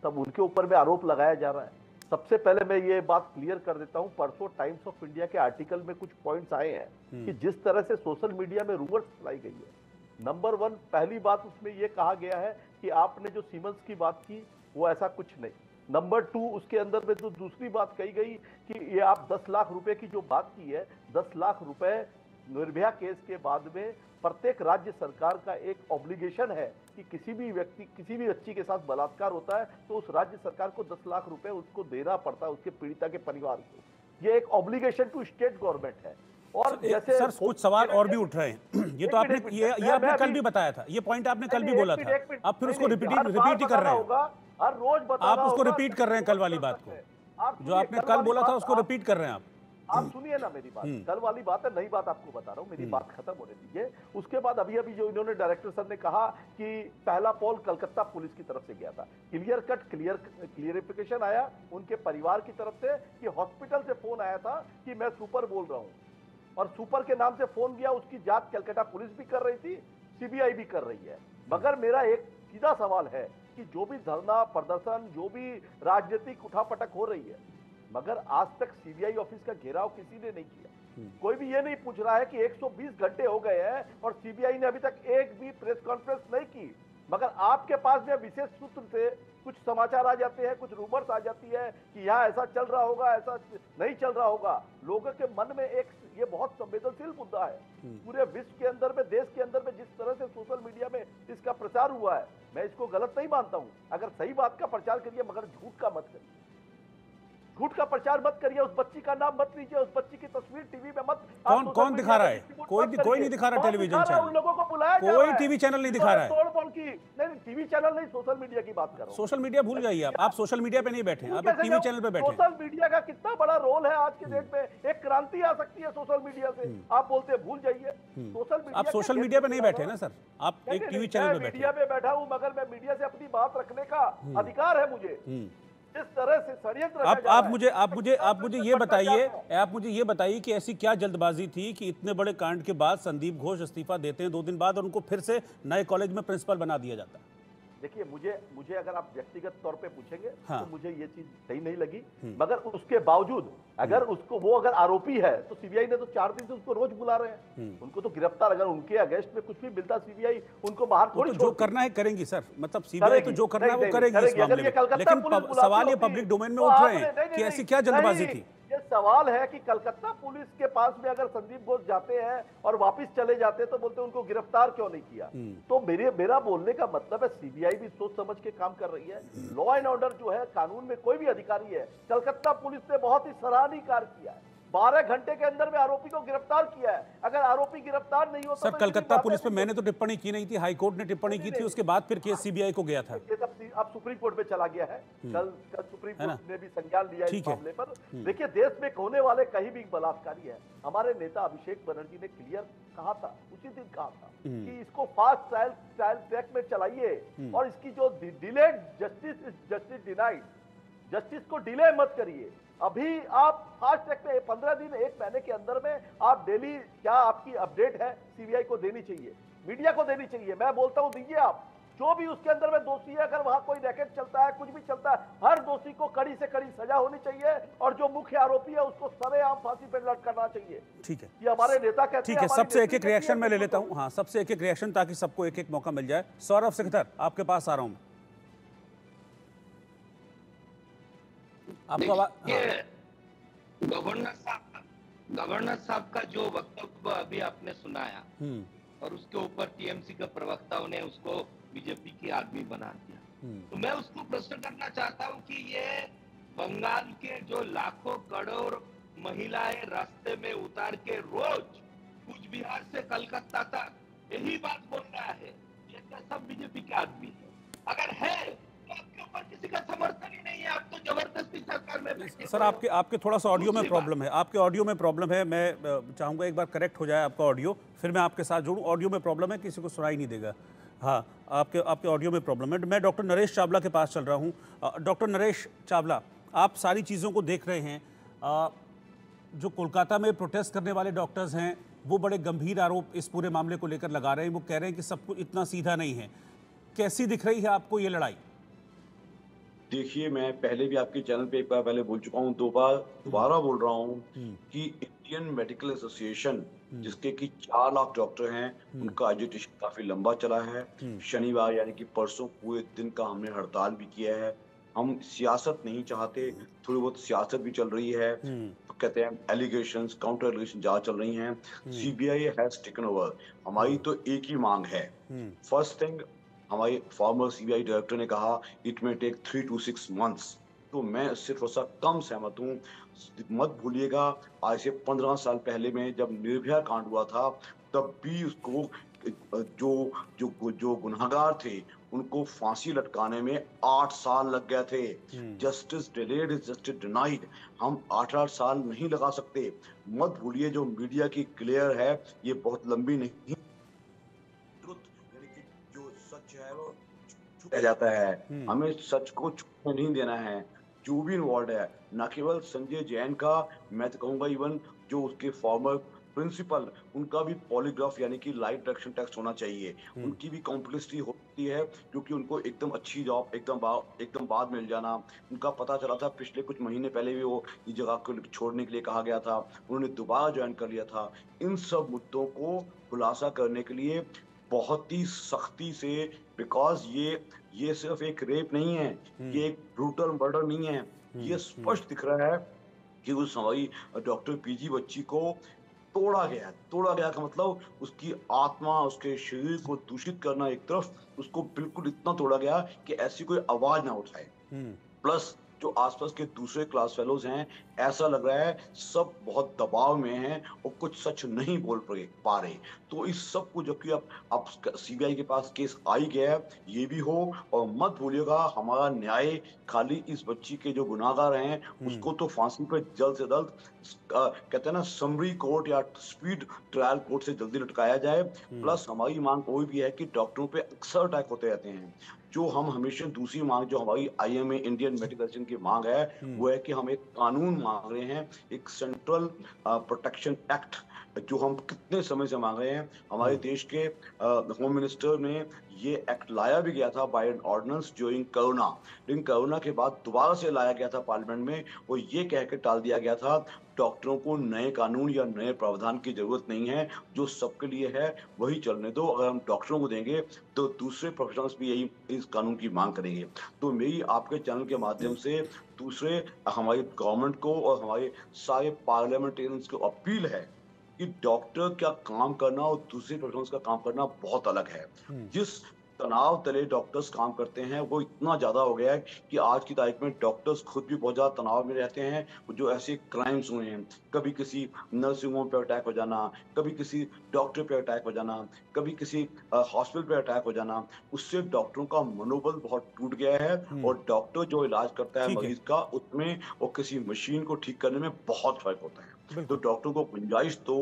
तब उनके ऊपर में आरोप लगाया जा रहा है। सबसे पहले मैं ये बात क्लियर कर देता हूं, परसों टाइम्स ऑफ इंडिया के आर्टिकल में कुछ पॉइंट्स आए हैं कि जिस तरह से सोशल मीडिया में रूमर्स फैलाई गई है। नंबर 1, पहली बात उसमें यह कहा गया है कि आपने जो सीमेंस की बात की वो ऐसा कुछ नहीं। नंबर 2, उसके अंदर में जो दूसरी बात कही गई कि ये आप 10 लाख रुपए की जो बात की है, 10 लाख रुपए निर्भया केस के बाद में प्रत्येक राज्य सरकार का एक ऑब्लिगेशन है कि किसी भी व्यक्ति, किसी भी बच्ची के साथ बलात्कार होता है तो उस राज्य सरकार को 10 लाख रुपए उसको देना पड़ता है, उसके पीड़िता के परिवार को। ये एक ऑब्लिगेशन टू स्टेट गवर्नमेंट है। और जैसे सर कुछ सवाल और भी उठ रहे हैं। ये तो आपने आपने कल भी बताया था, ये पॉइंट आपने कल भी बोला था, अब फिर उसको रिपीट ही कर रहे हैं। हर रोज आप उसको रिपीट कर रहे हैं, कल वाली बात को जो आपने कल बोला था उसको रिपीट कर रहे हैं आप सुनिए ना मेरी बात, कल वाली बात है, नई बात आपको बता रहा हूँ, मेरी बात खत्म होने दीजिए। उसके बाद अभी जो इन्होंने डायरेक्टर सर ने कहा कि पहला पोल कलकत्ता पुलिस की तरफ से गया था, क्लियरिफिकेशन आया उनके परिवार की तरफ से कि हॉस्पिटल से फोन आया था कि मैं सुपर बोल रहा हूँ, और सुपर के नाम से फोन गया, उसकी जांच कलकत्ता पुलिस भी कर रही थी, सीबीआई भी कर रही है। मगर मेरा एक सीधा सवाल है कि जो भी धरना प्रदर्शन, जो भी राजनीतिक उठापटक हो रही है, मगर आज तक सीबीआई ऑफिस का घेराव किसी ने नहीं किया। कोई भी ये नहीं पूछ रहा है कि 120 घंटे हो गए हैं और सीबीआई ने अभी तक एक भी प्रेस कॉन्फ्रेंस नहीं की। मगर आपके पास में विशेष सूत्र से कुछ समाचार आ जाते हैं, कुछ रूमर्स आ जाती है कि यहाँ ऐसा चल रहा होगा, ऐसा नहीं चल रहा होगा। लोगों के मन में एक ये बहुत संवेदनशील मुद्दा है। पूरे विश्व के अंदर में, देश के अंदर में जिस तरह से सोशल मीडिया में इसका प्रचार हुआ है, मैं इसको गलत नहीं मानता हूँ। अगर सही बात का प्रचार करिए, मगर झूठ का मत करिए, झूठ का प्रचार मत करिए, उस बच्ची का नाम मत लीजिए, उस बच्ची की तस्वीर टीवी में मत। कौन दिखा रहा है? कोई नहीं दिखा रहा टेलीविजन चैनल, उन लोगों को बुलाया, कोई टीवी चैनल नहीं दिखा रहा है। तोड़ फोड़ की नहीं, टीवी चैनल नहीं, सोशल मीडिया की बात कर रहा हूँ। सोशल मीडिया भूल जाइए आप सोशल मीडिया पे नहीं बैठे हैं, आप एक टीवी चैनल पे बैठे हैं। सोशल मीडिया का कितना बड़ा रोल है आज के डेट में, एक क्रांति आ सकती है सोशल मीडिया से। आप बोलते हैं भूल जाइए, सोशल मीडिया, आप सोशल मीडिया पे नहीं बैठे ना सर, आप एक टीवी चैनल पे बैठे। मीडिया पे बैठा हूँ, मगर मैं मीडिया से अपनी बात रखने का अधिकार है मुझे। इस तरह से षड्यंत्र आप मुझे ये बताइए कि ऐसी क्या जल्दबाजी थी कि इतने बड़े कांड के बाद संदीप घोष इस्तीफा देते हैं 2 दिन बाद और उनको फिर से नए कॉलेज में प्रिंसिपल बना दिया जाता है? देखिए, मुझे अगर आप व्यक्तिगत तौर पे पूछेंगे हाँ। तो मुझे ये चीज सही नहीं लगी, मगर उसके बावजूद अगर वो अगर आरोपी है तो सीबीआई ने तो 4 दिन से उसको रोज बुला रहे हैं, उनको तो गिरफ्तार, अगर उनके अगेंस्ट में कुछ भी मिलता सीबीआई उनको बाहर थोड़ी तो जो करना है करेंगी सर, मतलब सीबीआई तो जो करना है वो करेगी इस मामले में, लेकिन सवाल ये पब्लिक डोमेन में उठ रहे हैं कि ऐसी क्या जल्दबाजी थी? ये सवाल है कि कलकत्ता पुलिस के पास में अगर संदीप घोष जाते हैं और वापस चले जाते हैं तो बोलते हैं उनको गिरफ्तार क्यों नहीं किया। तो मेरा बोलने का मतलब है सीबीआई भी सोच समझ के काम कर रही है। लॉ एंड ऑर्डर जो है, कानून में कोई भी अधिकारी है, कलकत्ता पुलिस ने बहुत ही सराहनीय कार्य किया है, 12 घंटे के अंदर में आरोपी को गिरफ्तार किया है। अगर आरोपी गिरफ्तार नहीं होता सर, कलकत्ता पुलिस पे मैंने तो टिप्पणी की नहीं थी, हाई कोर्ट ने टिप्पणी की थी, उसके बाद फिर केस सीबीआई को गया था। अब सुप्रीम कोर्ट में चला गया है, कल सुप्रीम कोर्ट ने भी संज्ञान लिया इस मामले पर। देखिए, देश में होने वाले कहीं भी बलात्कारी है, हमारे नेता अभिषेक बनर्जी ने क्लियर कहा था, उसी दिन कहा था कि इसको फास्ट ट्रायल ट्रैक में चलाइए और इसकी जो डिलेड जस्टिस डिनाइड, जस्टिस को डिले मत करिए। अभी आप फास्ट ट्रैक में 15 दिन 1 महीने के अंदर में आप डेली क्या आपकी अपडेट है सीबीआई को देनी चाहिए, मीडिया को देनी चाहिए। मैं बोलता हूं दीजिए आप, जो भी उसके अंदर में दोषी है, अगर वहां कोई रैकेट चलता है, कुछ भी चलता है, हर दोषी को कड़ी से कड़ी सजा होनी चाहिए और जो मुख्य आरोपी है उसको सरेआम फांसी पर लटकाना चाहिए। ठीक है, ये हमारे नेता कहते हैं। ठीक है, सबसे एक एक रिएक्शन मैं ले लेता हूँ। हाँ, सबसे एक एक रिएक्शन ताकि सबको एक एक मौका मिल जाए। सौरभ सिकदर, आपके पास आ रहा हूँ। आपको गवर्नर साहब का जो वक्तव्य अभी आपने सुनाया और उसके ऊपर टीएमसी के प्रवक्ताओं ने उसको बीजेपी की आदमी बना दिया, तो मैं उसको प्रश्न करना चाहता हूं कि ये बंगाल के जो लाखों करोड़ महिलाएं रास्ते में उतार के रोज कूच बिहार से कलकत्ता तक यही बात बोल रहा है, ये क्या सब बीजेपी के आदमी है? अगर है तो आपके ऊपर किसी का समर्थन ही नहीं है, आप तो जबरदस्ती सरकार में। सर, आपके थोड़ा सा ऑडियो में प्रॉब्लम है, आपके ऑडियो में प्रॉब्लम है। मैं चाहूंगा एक बार करेक्ट हो जाए आपका ऑडियो, फिर मैं आपके साथ जुड़ूं। ऑडियो में प्रॉब्लम है, किसी को सुनाई नहीं देगा। हाँ, आपके ऑडियो में प्रॉब्लम है। मैं डॉक्टर नरेश चावला के पास चल रहा हूँ। डॉक्टर नरेश चावला, आप सारी चीज़ों को देख रहे हैं। जो कोलकाता में प्रोटेस्ट करने वाले डॉक्टर्स हैं वो बड़े गंभीर आरोप इस पूरे मामले को लेकर लगा रहे हैं। वो कह रहे हैं कि सब कुछ इतना सीधा नहीं है। कैसी दिख रही है आपको ये लड़ाई? देखिए, मैं पहले भी आपके चैनल पे एक बार पहले बोल चुका हूँ, दोबारा बोल रहा हूँ कि इंडियन मेडिकल एसोसिएशन, जिसके कि 4 लाख डॉक्टर हैं, उनका एजुटेशन काफी लंबा चला है। शनिवार यानी कि परसों पूरे दिन का हमने हड़ताल भी किया है। हम सियासत नहीं चाहते, थोड़ी बहुत सियासत भी चल रही है, तो कहते हैं एलिगेशंस, काउंटर एलिगेशन ज्यादा चल रही हैं। CBI has taken over. हमारी तो एक ही मांग है। फर्स्ट थिंग, हमारे फॉर्मर सीबीआई डायरेक्टर ने कहा it may take 3 to 6 months, तो मैं इससे थोड़ा सा कम सहमत हूँ। मत भूलिएगा, आज से 15 साल पहले में जब निर्भया कांड हुआ था, तब भी उसको जो गुनहगार थे उनको फांसी लटकाने में 8 साल लग गए थे। Justice delayed is justice denied. हम 8 साल नहीं लगा सकते। मत भूलिए, जो मीडिया की क्लियर है ये बहुत लंबी नहीं, छुपा जाता है। हमें सच को छुपने नहीं देना है। जो भी इन्वॉल्व है, न केवल संजय जैन का, मैं तो कहूंगा इवन जो उसके फॉर्मर प्रिंसिपल, उनका भी पॉलीग्राफ यानी कि लाइव डायरेक्शन टेस्ट होना चाहिए। उनकी भी कॉम्प्लिसिटी होती है, क्योंकि उनको एकदम अच्छी जॉब एकदम बाद मिल जाना। उनका पता चला था पिछले कुछ महीने पहले भी वो इस जगह को छोड़ने के लिए कहा गया था, उन्होंने दोबारा ज्वाइन कर लिया था। इन सब मुद्दों को खुलासा करने के लिए बहुत ही सख्ती से, बिकॉज ये सिर्फ एक रेप नहीं है, ये एक ब्रूटल मर्डर नहीं है। ये स्पष्ट दिख रहा है कि उस हमारी डॉक्टर पीजी बच्ची को तोड़ा गया का मतलब उसकी आत्मा, उसके शरीर को दूषित करना एक तरफ, उसको बिल्कुल इतना तोड़ा गया कि ऐसी कोई आवाज ना उठाए। प्लस जो आसपास के दूसरे क्लास फेलोज हैं, ऐसा लग रहा है सब बहुत दबाव में हैं और कुछ सच नहीं बोल पा रहे। तो इस सब को जबकि अब सीबीआई के पास केस आई गया है, ये भी हो, और मत भूलिएगा हमारा न्याय खाली इस बच्ची के जो गुनाहगार हैं उसको तो फांसी पे जल्द से जल्द कहते हैं ना समरी कोर्ट या स्पीड ट्रायल कोर्ट से जल्दी लटकाया जाए। प्लस हमारी मांग कोई भी है कि डॉक्टरों पे अक्सर अटैक होते रहते हैं। जो हम हमेशा दूसरी मांग जो हमारी आईएमए इंडियन मेडिकल एसोसिएशन की मांग है वो है कि हम एक कानून मांग रहे हैं, एक सेंट्रल प्रोटेक्शन एक्ट, जो हम कितने समय से मांग रहे हैं। हमारे देश के होम मिनिस्टर ने ये एक्ट लाया भी गया था by an ordinance during corona, लेकिन कोरोना के बाद दोबारा से लाया गया था पार्लियामेंट में और ये कह के टाल दिया गया था डॉक्टरों को नए कानून या नए प्रावधान की जरूरत नहीं है, जो सबके लिए है वही चलने दो। अगर हम डॉक्टरों को देंगे तो दूसरे प्रोफेशनल्स भी यही इस कानून की मांग करेंगे। तो मेरी आपके चैनल के माध्यम से दूसरे हमारी गवर्नमेंट को और हमारे सारे पार्लियामेंटेरियंस को अपील है कि डॉक्टर का काम करना और दूसरे प्रोफेशनल्स का काम करना बहुत अलग है। जिस तनाव तले डॉक्टर्स काम करते हैं वो इतना ज्यादा हो गया है कि आज की तारीख में डॉक्टर्स खुद भी बहुत ज्यादा तनाव में रहते हैं। जो ऐसे क्राइम्स हुए हैं, कभी किसी नर्सिंग होम पे अटैक हो जाना, कभी किसी डॉक्टर पे अटैक हो जाना, कभी किसी हॉस्पिटल पे अटैक हो जाना, उससे डॉक्टरों का मनोबल बहुत टूट गया है और डॉक्टर जो इलाज करता है मरीज का उसमें और किसी मशीन को ठीक करने में बहुत फर्क होता है। तो डॉक्टरों को गुंजाइश तो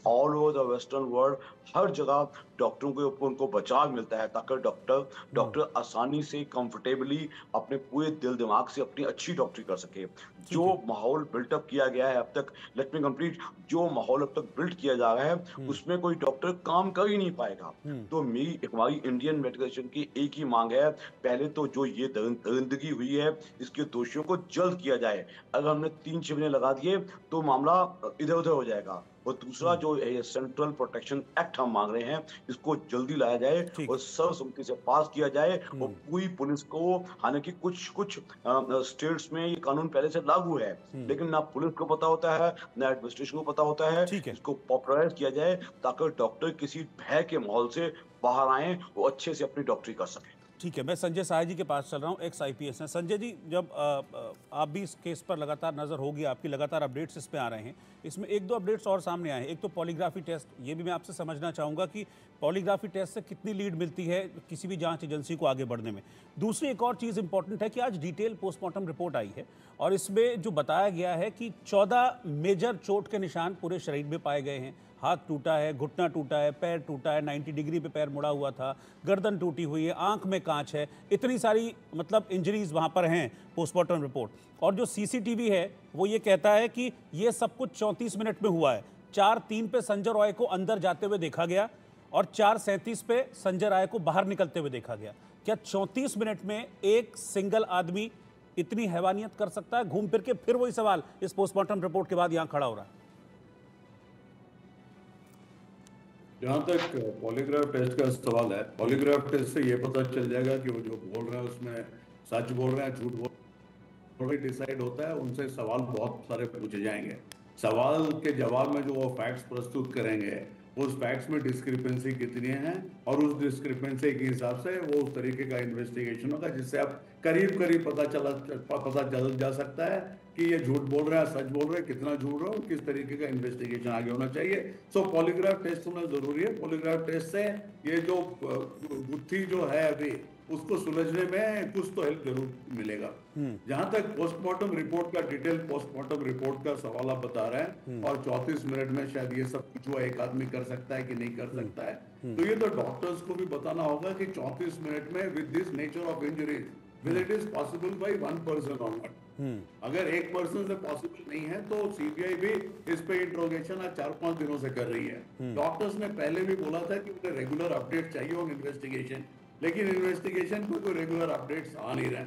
all over the western world हर जगह डॉक्टरों के ऊपर उनको बचाव मिलता है ताकि डॉक्टर आसानी से कंफर्टेबली अपने पूरे दिल दिमाग से अपनी अच्छी डॉक्टरी कर सके। जो माहौल बिल्टअप किया गया है अब तक, लेट मी कंप्लीट, जो माहौल अब तक बिल्ड किया जा रहा है उसमें कोई डॉक्टर काम कर ही नहीं पाएगा। तो हमारी इंडियन मेडिकल एसोसिएशन की एक ही मांग है, पहले तो जो ये दरिंदगी हुई है इसके दोषियों को जल्द किया जाए। अगर हमने 3-6 महीने लगा दिए तो मामला इधर उधर हो जाएगा। और दूसरा जो सेंट्रल प्रोटेक्शन एक्ट हम मांग रहे हैं इसको जल्दी लाया जाए और सर्वसम्मति से पास किया जाए। और पूरी पुलिस को, हालांकि कुछ स्टेट्स में ये कानून पहले से लागू है लेकिन ना पुलिस को पता होता है ना एडमिनिस्ट्रेशन को पता होता है, इसको पॉपुलराइज किया जाए ताकि डॉक्टर किसी भय के माहौल से बाहर आए, वो अच्छे से अपनी डॉक्टरी कर सके। ठीक है, मैं संजय साय जी के पास चल रहा हूँ, एक्स IPS हैं। संजय जी, जब आप भी इस केस पर लगातार नज़र होगी, आपकी लगातार अपडेट्स इस पे आ रहे हैं, इसमें 1-2 अपडेट्स और सामने आए हैं। एक तो पॉलीग्राफी टेस्ट, ये भी मैं आपसे समझना चाहूँगा कि पॉलीग्राफी टेस्ट से कितनी लीड मिलती है किसी भी जांच एजेंसी को आगे बढ़ने में। दूसरी एक और चीज़ इंपॉर्टेंट है कि आज डिटेल पोस्टमार्टम रिपोर्ट आई है और इसमें जो बताया गया है कि 14 मेजर चोट के निशान पूरे शरीर में पाए गए हैं। हाथ टूटा है, घुटना टूटा है, पैर टूटा है, 90 डिग्री पे पैर मुड़ा हुआ था, गर्दन टूटी हुई है, आंख में कांच है, इतनी सारी मतलब इंजरीज वहाँ पर हैं पोस्टमार्टम रिपोर्ट। और जो CCTV है वो ये कहता है कि ये सब कुछ 34 मिनट में हुआ है। 4:03 पे संजय रॉय को अंदर जाते हुए देखा गया और 4:37 पे संजय राय को बाहर निकलते हुए देखा गया। क्या 34 मिनट में एक सिंगल आदमी इतनी हैवानियत कर सकता है? घूम फिर के फिर वही सवाल इस पोस्टमार्टम रिपोर्ट के बाद यहाँ खड़ा हो रहा है। जहाँ तक पॉलीग्राफ टेस्ट का सवाल है, पॉलीग्राफ टेस्ट से ये पता चल जाएगा कि वो जो बोल रहे हैं उसमें सच बोल रहे हैं, झूठ बोल रहे हैं, डिसाइड होता है। उनसे सवाल बहुत सारे पूछे जाएंगे। सवाल के जवाब में जो वो फैक्ट्स प्रस्तुत करेंगे उस फैक्ट्स में डिस्क्रिपेंसी कितनी है और उस डिस्क्रिपेंसी के हिसाब से वो उस तरीके का इन्वेस्टिगेशन होगा जिससे आप करीब पता चल जा सकता है कि ये झूठ बोल रहा है, सच बोल रहे हैं, कितना झूठ रहा है, किस तरीके का इन्वेस्टिगेशन आगे होना चाहिए। सो पॉलीग्राफ टेस्ट होना जरूरी है। पॉलीग्राफ टेस्ट से ये जो गुत्थी जो है अभी उसको सुलझने में कुछ तो हेल्प जरूर मिलेगा। जहां तक पोस्टमार्टम रिपोर्ट का, डिटेल पोस्टमार्टम रिपोर्ट का सवाल आप बता रहे हैं और 34 मिनट में शायद ये सब कुछ हुआ, एक आदमी कर सकता है कि नहीं कर सकता है, तो ये तो डॉक्टर्स को भी बताना होगा कि 34 मिनट में with this nature of injuries whether it is possible by one person or not। अगर एक पर्सन से पॉसिबल नहीं है तो सीबीआई भी इस पे इंट्रोगेशन आज 4-5 दिनों से कर रही है। डॉक्टर्स ने पहले भी बोला था कि उन्हें रेगुलर अपडेट चाहिए ऑन इन्वेस्टिगेशन, लेकिन इन्वेस्टिगेशन को कोई रेगुलर अपडेट्स आ नहीं रहे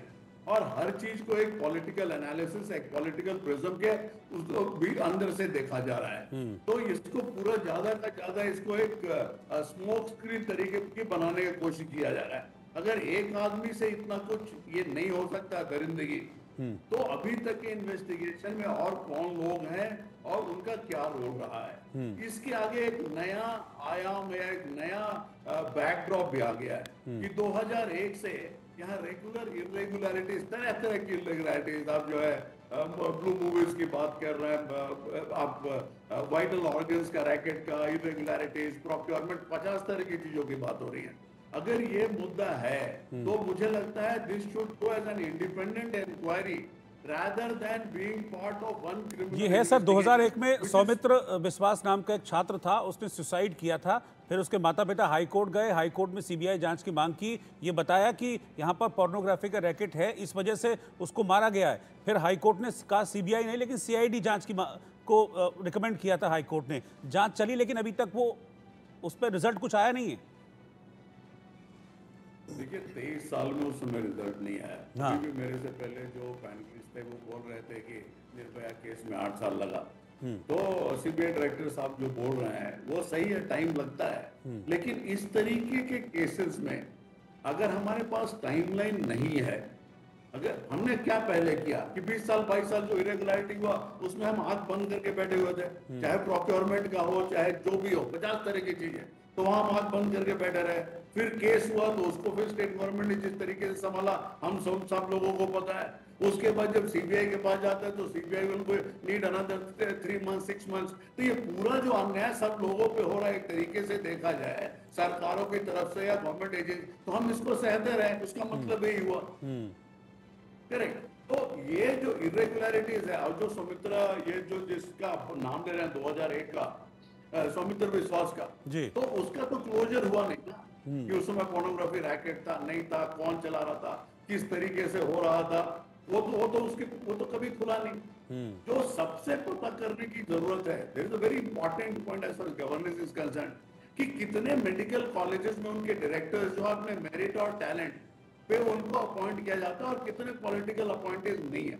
और हर चीज को एक पॉलिटिकल एनालिसिस, एक पॉलिटिकल प्रिज्म के उसको भी अंदर से देखा जा रहा है। तो इसको पूरा ज्यादा का ज्यादा इसको एक स्मोक स्क्रीन तरीके की बनाने की कोशिश किया जा रहा है। अगर एक आदमी से इतना कुछ ये नहीं हो सकता दरिंदगी, तो अभी तक के इन्वेस्टिगेशन में और कौन लोग हैं और उनका क्या रोल रहा है, इसके आगे एक नया आयाम या एक नया बैकड्रॉप भी आ गया है कि 2001 से यहाँ रेगुलर इरेगुलरिटीज, तरह तरह की इरेगुलरिटीज, आप जो है ब्लू मूवीज की बात कर रहे हैं, आप वाइटल ऑर्गन्स का रैकेट का इरेगुलरिटीज, प्रोक्योरमेंट, 50 तरह की चीजों की बात हो रही है। अगर ये मुद्दा है तो मुझे लगता है this should go as an independent inquiry rather than being part of one criminal। ये है सर, 2001 में सौमित्र विश्वास नाम का एक छात्र था, उसने सुसाइड किया था, फिर उसके माता पिता हाई कोर्ट गए, हाई कोर्ट में सीबीआई जांच की मांग की, ये बताया कि यहाँ पर पोर्नोग्राफी का रैकेट है, इस वजह से उसको मारा गया है। फिर हाई कोर्ट ने कहा, सीबीआई नहीं लेकिन सीआईडी जांच की को रिकमेंड किया था हाई कोर्ट ने, जांच चली लेकिन अभी तक वो उस पर रिजल्ट कुछ आया नहीं है। देखिए 23 साल में उस समय रिजल्ट नहीं आया। हाँ। भी मेरे से पहले जो पैनलिस्ट थे वो बोल रहे थे कि निर्भया केस में 8 साल लगा, तो सीबीआई डायरेक्टर साहब जो बोल रहे हैं वो सही है, टाइम लगता है, लेकिन इस तरीके के केसेस में अगर हमारे पास टाइमलाइन नहीं है, अगर हमने क्या पहले किया कि 20 साल 22 साल जो इरेगुलरिटी हुआ उसमें हम आंख बंद करके बैठे हुए थे, चाहे प्रोक्योरमेंट का हो चाहे जो भी हो, 50 तरह की चीजें, तो वहां हम आंख बंद करके बैठे रहे। फिर केस हुआ तो उसको फिर स्टेट गवर्नमेंट ने जिस तरीके से संभाला हम सब लोगों को पता है। उसके बाद जब सीबीआई के पास जाता है तो सीबीआई उनको नीड अनदर 3 मंथ 6 मंथ्स। तो ये पूरा जो अन्याय सब लोगों पे हो रहा है, एक तरीके से देखा जाए सरकारों की तरफ से या गवर्नमेंट एजेंसी, तो हम इसको सहते रहे, उसका मतलब यही हुआ। करेक्ट। तो ये जो इरेगुलरिटीज है और जो सौमित्रा, ये जो जिसका नाम ले रहे हैं 2001 का सौमित्र विश्वास का, तो उसका तो क्लोजर हुआ नहीं ना कि उस समय पोर्नोग्राफी रैकेट था नहीं था, कौन चला रहा था, किस तरीके से हो रहा था, वो तो कभी खुला नहीं। जो सबसे पता करने की जरूरत है, there is a very important point as far as governance is concern, कि कितने मेडिकल कॉलेजेस में उनके डायरेक्टर्स जो अपने मेरिट और टैलेंट पे उनको अपॉइंट किया जाता है और कितने पॉलिटिकल अपॉइंटीज नहीं है।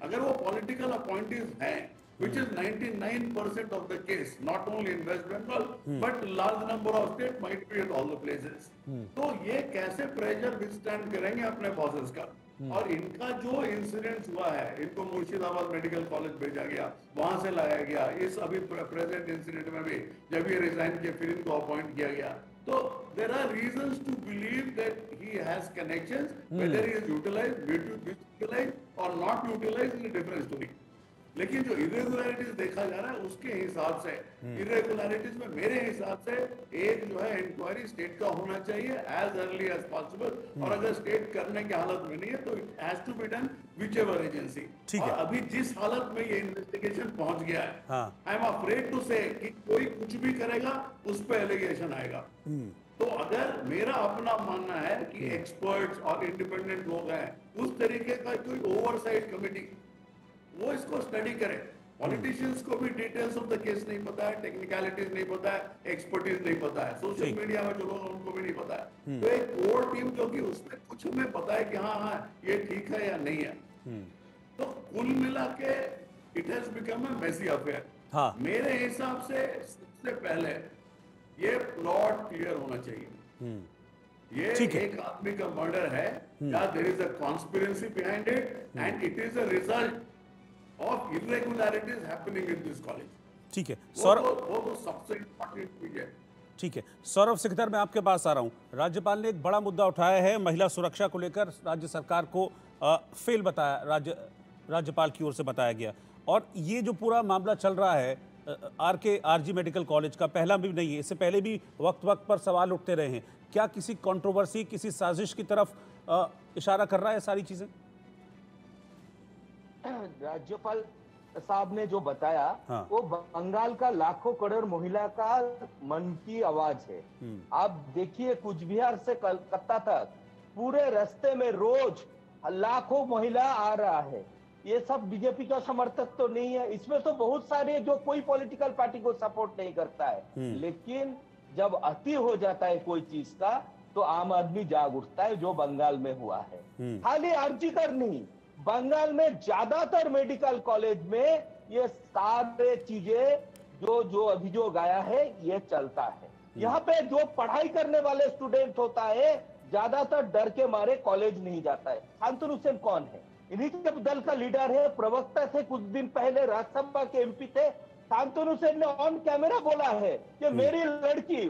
अगर वो पॉलिटिकल अपॉइंटीज हैं, which is 99% of the case, not only in West Bengal, but large number of state might be at all the places. तो ये कैसे प्रेशर विथस्टैंड करेंगे अपने बॉसेस का? और इनका जो इंसिडेंट हुआ है, इनको मुर्शिदाबाद मेडिकल कॉलेज भेजा गया, वहां से लाया गया, इस अभी प्रेजेंट इंसिडेंट में भी जब ये रिजाइन किए फिर इनको अपॉइंट किया गया, तो there are reasons to believe that he has connections, whether he is utilised और not utilised is a different story. लेकिन जो इरेगुलरिटीज देखा जा रहा है उसके हिसाब से, इरेगुलरिटीज में मेरे हिसाब से एक जो है इंक्वायरी स्टेट का होना चाहिए एज अर्ली एज पॉसिबल, और अगर स्टेट करने की हालत में नहीं है तो it has to be done whichever agency. और अभी जिस हालत में ये इन्वेस्टिगेशन पहुंच गया है, आई एम अफ्रेड टू से कि कोई कुछ भी करेगा उस पर एलिगेशन आएगा। तो अगर मेरा अपना मानना है कि एक्सपर्ट्स और इंडिपेंडेंट लोग हैं, उस तरीके का कोई ओवरसाइट कमेटी वो इसको स्टडी करे। पॉलिटिशियंस को भी डिटेल्स ऑफ द केस नहीं पता है, टेक्निकलिटीज नहीं पता है, एक्सपर्टीज नहीं पता है, सोशल मीडिया में जो लोग हैं उनको भी नहीं पता है। तो एक कोर टीम जो कि उसमें कुछ हमें पता है कि हाँ ये ठीक है या नहीं है, तो कुल मिला के it has become a messy affair. मेरे हिसाब से सबसे पहले ये प्लॉट क्लियर होना चाहिए। ये एक आदमी का मर्डर है या there is a conspiracy behind it and it is a result of irregularities happening in this college। ठीक है सौरभ, वो तो सबसे इम्पोर्टेंट चीज है। ठीक है सौरभ सिकदर, मैं आपके पास आ रहा हूँ। राज्यपाल ने एक बड़ा मुद्दा उठाया है, महिला सुरक्षा को लेकर राज्य सरकार को फेल बताया, राज्यपाल की ओर से बताया गया, और ये जो पूरा मामला चल रहा है आरजी मेडिकल कॉलेज का पहला भी नहीं है, इससे पहले भी वक्त वक्त पर सवाल उठते रहे हैं। क्या किसी कंट्रोवर्सी, किसी साजिश की तरफ इशारा कर रहा है सारी चीजें? राज्यपाल साहब ने जो बताया वो बंगाल का लाखों करोड़ महिला का मन की आवाज है। आप देखिए कुछ बिहार से कलकत्ता तक पूरे रास्ते में रोज लाखों महिला आ रहा है। ये सब बीजेपी का समर्थक तो नहीं है, इसमें तो बहुत सारे जो कोई पॉलिटिकल पार्टी को सपोर्ट नहीं करता है, लेकिन जब अति हो जाता है कोई चीज का तो आम आदमी जाग उठता है, जो बंगाल में हुआ है। खाली आरजीकर नहीं, बंगाल में ज्यादातर मेडिकल कॉलेज में ये सारे चीजें जो अभियोग आया है ये चलता है। यहाँ पे जो पढ़ाई करने वाले स्टूडेंट होता है ज्यादातर डर के मारे कॉलेज नहीं जाता है। शांतनु हुसैन कौन है? इन्हीं के दल का लीडर है, प्रवक्ता थे, कुछ दिन पहले राज्यसभा के एमपी थे। शांतनु सेन ने ऑन कैमरा बोला है कि मेरी लड़की,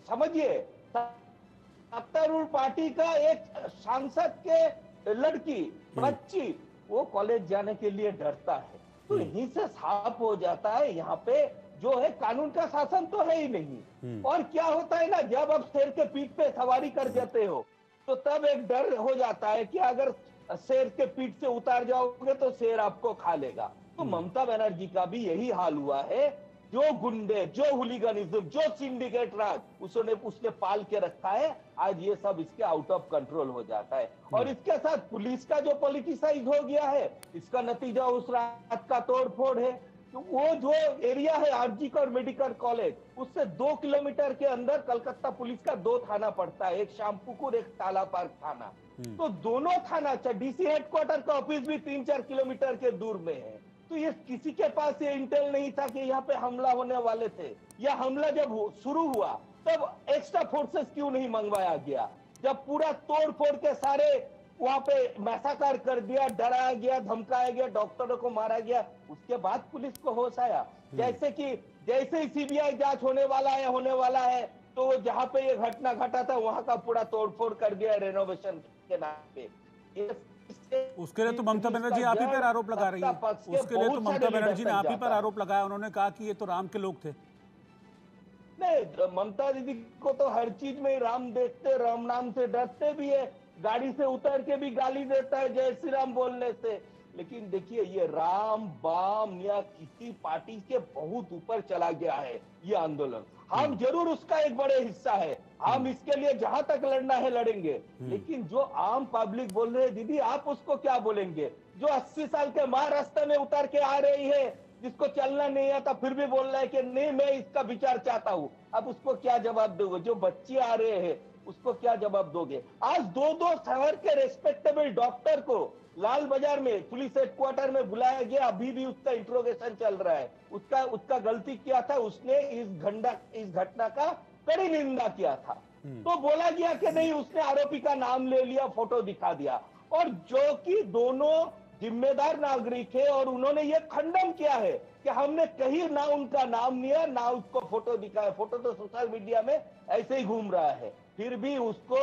समझिए, सत्तारूढ़ पार्टी का एक सांसद के लड़की, बच्ची, वो कॉलेज जाने के लिए डरता है। तो यहीं से साफ हो जाता है यहाँ पे जो है कानून का शासन तो है ही नहीं। और क्या होता है ना, जब आप शेर के पीठ पे सवारी कर जाते हो तो तब एक डर हो जाता है कि अगर शेर के पीठ से उतार जाओगे तो शेर आपको खा लेगा। तो ममता बनर्जी का भी यही हाल हुआ है। जो गुंडे, जो हुलीगनिज्म, जो सिंडिकेट राज उसने पाल के रखा है, आज ये सब इसके आउट ऑफ कंट्रोल हो जाता है। और इसके साथ पुलिस का जो पॉलिटिसाइज हो गया है, इसका नतीजा उस रात का तोड़फोड़ है। तो वो जो एरिया है आरजी और मेडिकल कॉलेज, उससे 2 किलोमीटर के अंदर कलकत्ता पुलिस का 2 थाना पड़ता है, एक शामपुकुर, एक टाला पार्क थाना। तो दोनों थाना, डीसी हेडक्वार्टर का ऑफिस भी 3-4 किलोमीटर के दूर में है। तो ये किसी के पास ये इंटेल नहीं था कि यहाँ पे हमला होने वाले थे। या हमला जब शुरू हुआ तब एक्स्ट्रा फोर्सेस क्यों नहीं मंगवाया गया? जब पूरा तोड़ फोड़ के सारे वहां पे मैसाकर कर दिया, डराया गया, धमकाया गया, डॉक्टरों को मारा गया, उसके बाद पुलिस को होश आया। जैसे ही सीबीआई जांच होने वाला है, तो जहां पे ये घटना घटा था वहां का पूरा तोड़फोड़ कर दिया रेनोवेशन के नाम पे। उसके लिए तो ममता बनर्जी आप ही पर आरोप लगा रही है। उसके लिए तो ममता बनर्जी ने आप ही पर आरोप लगाया। उन्होंने कहा कि ये तो राम के लोग थे। नहीं, ममता दीदी को तो हर चीज में राम देखते, राम नाम से डरते भी है, गाड़ी से उतर के भी गाली देता है जय श्री राम बोलने से। लेकिन देखिए, ये राम बाम या किसी पार्टी के बहुत ऊपर चला गया है ये आंदोलन। हम जरूर उसका एक बड़े हिस्सा है, हम इसके लिए जहां तक लड़ना है लड़ेंगे। लेकिन जो आम पब्लिक बोल रहे हैं, दीदी आप उसको क्या बोलेंगे? जो 80 साल के माँ रास्ते में उतर के आ रही है, जिसको चलना नहीं आता, फिर भी बोल रहा है कि नहीं मैं इसका विचार चाहता हूँ, अब उसको क्या जवाब दोगे? जो बच्चे आ रहे हैं उसको क्या जवाब दोगे? आज 2-2 शहर के रेस्पेक्टेबल डॉक्टर को लाल बाजार में पुलिस हेडक्वार्टर में बुलाया गया, अभी भी उसका इंट्रोगेशन चल रहा है। उसका गलती क्या था? उसने इस घटना का कड़ी निंदा किया था। तो बोला गया कि नहीं, उसने आरोपी का नाम ले लिया, फोटो दिखा दिया। और जो कि दोनों जिम्मेदार नागरिक है और उन्होंने ये खंडन किया है कि हमने कहीं ना उनका नाम लिया ना उसको फोटो दिखाया। फोटो तो सोशल मीडिया में ऐसे ही घूम रहा है, फिर भी उसको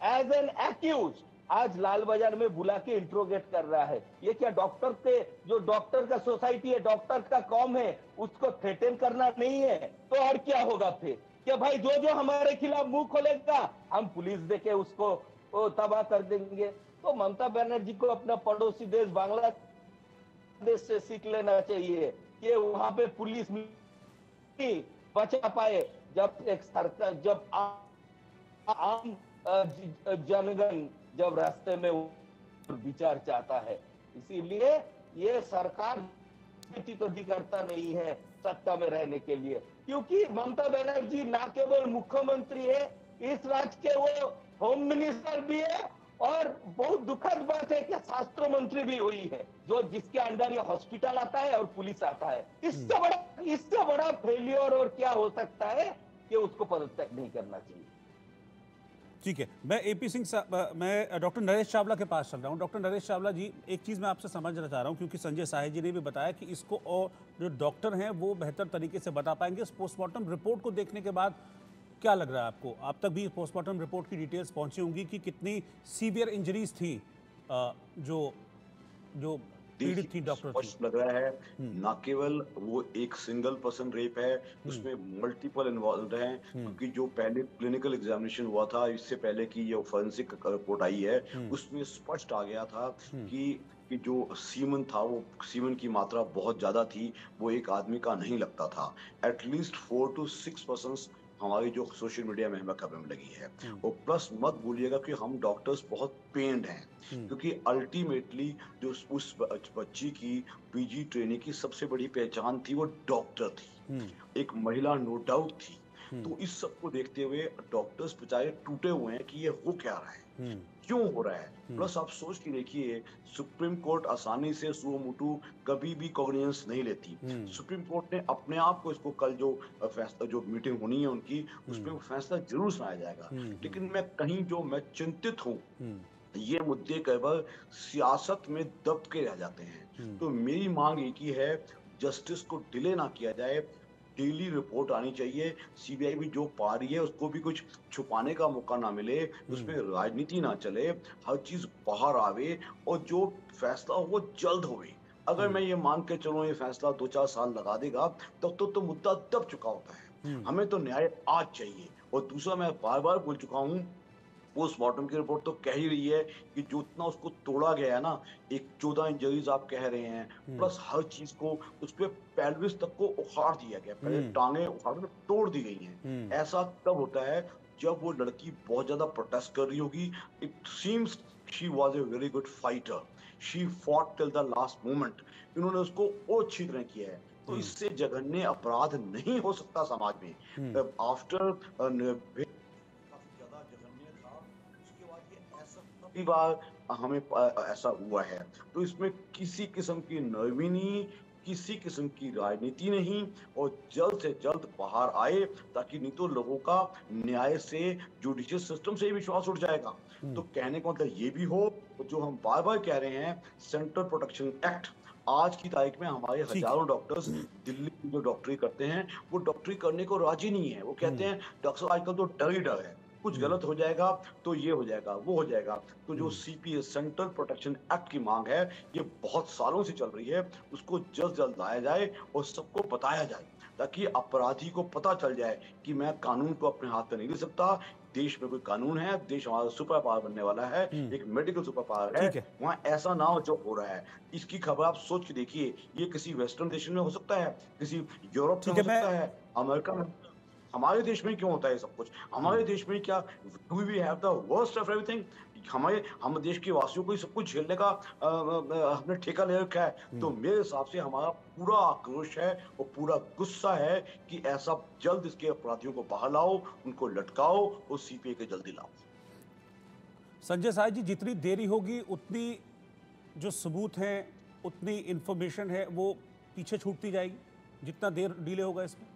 एज एन एक्यूज आज लाल बाजार में बुला के इंट्रोगेट कर रहा है। ये क्या डॉक्टर के, जो डॉक्टर का सोसाइटी है, डॉक्टर का कॉम है, उसको थ्रेटन करना नहीं है तो और क्या होगा फिर? कि भाई जो हमारे खिलाफ मुंह खोलेगा हम पुलिस देके उसको तबाह कर देंगे। तो ममता बनर्जी को अपना पड़ोसी देश बांग्लादेश से सीख लेना चाहिए कि वहां पे पुलिस बचा पाए जब एक सरकार, जब आम जनगण जब रास्ते में विचार चाहता है। इसीलिए ये सरकार तो करता नहीं है सत्ता में रहने के लिए, क्योंकि ममता बनर्जी ना केवल मुख्यमंत्री है, इस राज्य के वो होम मिनिस्टर भी है और बहुत दुखद बात है कि शास्त्र मंत्री भी हुई है, जो जिसके अंडर ये हॉस्पिटल आता है और पुलिस आता है। इससे बड़ा फेलियर और क्या हो सकता है कि उसको पदत्याग नहीं करना चाहिए। ठीक है, मैं एपी सिंह मैं डॉक्टर नरेश चावला के पास चल रहा हूँ। डॉक्टर नरेश चावला जी, एक चीज़ मैं आपसे समझना चाह रहा हूँ, क्योंकि संजय साहे जी ने भी बताया कि इसको और जो डॉक्टर हैं वो बेहतर तरीके से बता पाएंगे। इस पोस्टमार्टम रिपोर्ट को देखने के बाद क्या लग रहा है आपको? आप तक भी पोस्टमार्टम रिपोर्ट की डिटेल्स पहुंची होंगी कि कितनी सीवियर इंजरीज थी जो पीड़ित थी डॉक्टर थी? लग रहा है ना केवल वो एक सिंगल पर्सन रेप है, उसमें मल्टीपल इन्वॉल्व हैं, क्योंकि जो पहले क्लिनिकल एग्जामिनेशन हुआ था इससे पहले की ये फोरेंसिक रिपोर्ट आई है, उसमें स्पष्ट आ गया था कि जो सीमन था वो सीमन की मात्रा बहुत ज्यादा थी, वो एक आदमी का नहीं लगता था। एटलीस्ट 4 to 6 पर्सन हमारी जो सोशल मीडिया में हमें खबर लगी है। और प्लस मत भूलिएगा कि हम डॉक्टर्स बहुत पेन्ड हैं, क्योंकि अल्टीमेटली जो उस बच्ची की पीजी ट्रेनिंग की सबसे बड़ी पहचान थी वो डॉक्टर थी, एक महिला नो डाउट थी। तो इस सब को देखते हुए डॉक्टर्स बेचारे टूटे हुए हैं कि ये हो क्या रहा है, क्यों हो रहा है। प्लस आप सोच के देखिए, सुप्रीम कोर्ट आसानी से सुओ मोटो कभी भी कॉग्निजेंस नहीं लेती। सुप्रीम कोर्ट ने अपने आप को, इसको कल जो मीटिंग होनी है उनकी, उसमें फैसला जरूर सुनाया जाएगा। लेकिन मैं चिंतित हूँ ये मुद्दे केवल सियासत में दब के रह जाते हैं। तो मेरी मांग एक ही है, जस्टिस को डिले ना किया जाए, डेली रिपोर्ट आनी चाहिए। सीबीआई भी जो पा रही है उसको भी कुछ छुपाने का मौका ना मिले, उसमें राजनीति ना चले, हर चीज बाहर आवे और जो फैसला हो वो जल्द होवे। अगर मैं ये मान के चलूं ये फैसला 2-4 साल लगा देगा तब तो मुद्दा दब चुका होता है। हमें तो न्याय आज चाहिए। और दूसरा, मैं बार बार बोल चुका हूं, पोस्टमार्टम की रिपोर्ट तो कह ही रही है कि जो इतना उसको तोड़ा गया है ना, एक 14 इंजरीज आप कह रहे हैं, प्लस हर चीज को उस पे पेल्विस तक को उखाड़ दिया गया, पहले टांगे उखाड़ के तोड़ दी गई हैं। ऐसा तब होता है जब वो लड़की बहुत ज्यादा प्रोटेस्ट कर रही होगी। It seems she was a very good fighter, she fought till the last moment. इन्होंने उसको और अच्छी तरह किया है। तो इससे जघन्य अपराध नहीं हो सकता समाज में। आफ्टर बार हमें ऐसा हुआ है। तो इसमें किसी किस्म की नरमी, किसी किस्म की राजनीति नहीं, और जल्द से जल्द बाहर आए, ताकि नहीं तो लोगों का न्याय से, जुडिशियल सिस्टम से विश्वास उठ जाएगा। तो कहने का मतलब ये भी हो, जो हम बार बार कह रहे हैं, सेंट्रल प्रोटेक्शन एक्ट, आज की तारीख में हमारे हजारों डॉक्टर्स दिल्ली में जो डॉक्टरी करते हैं वो डॉक्टरी करने को राजी नहीं है। वो कहते हैं डॉक्टर आजकल तो डर ही डर है, कुछ गलत हो जाएगा तो ये हो जाएगा, वो हो जाएगा। तो जो सीपीए सेंट्रल प्रोटेक्शन एक्ट की मांग है, ये बहुत सालों से चल रही है, उसको जल्द जल्द लाया जाए और सबको बताया जाए, ताकि अपराधी को पता चल जाए कि मैं कानून को अपने हाथ में नहीं ले सकता। देश में कोई कानून है, देश हमारा सुपर पावर बनने वाला है, एक मेडिकल सुपर पावर है। वहाँ ऐसा ना हो जो हो रहा है। इसकी खबर आप सोच के देखिए, ये किसी वेस्टर्न देश में हो सकता है, किसी यूरोप में हो सकता है, अमेरिका में। हमारे देश में क्यों होता है सब कुछ? हमारे देश में क्या do we have the worst of everything? हम देश के वासियों को ही सब कुछ झेलने का हमने ठेका ले रखा है। तो मेरे हिसाब से हमारा पूरा आक्रोश है और पूरा गुस्सा है कि ऐसा जल्द इसके अपराधियों को बाहर लाओ, उनको लटकाओ और सीपीआई के जल्दी लाओ। संजय साय जी, जितनी देरी होगी उतनी जो सबूत हैं, उतनी इंफॉर्मेशन है, वो पीछे छूटती जाएगी, जितना देर डिले होगा इसमें।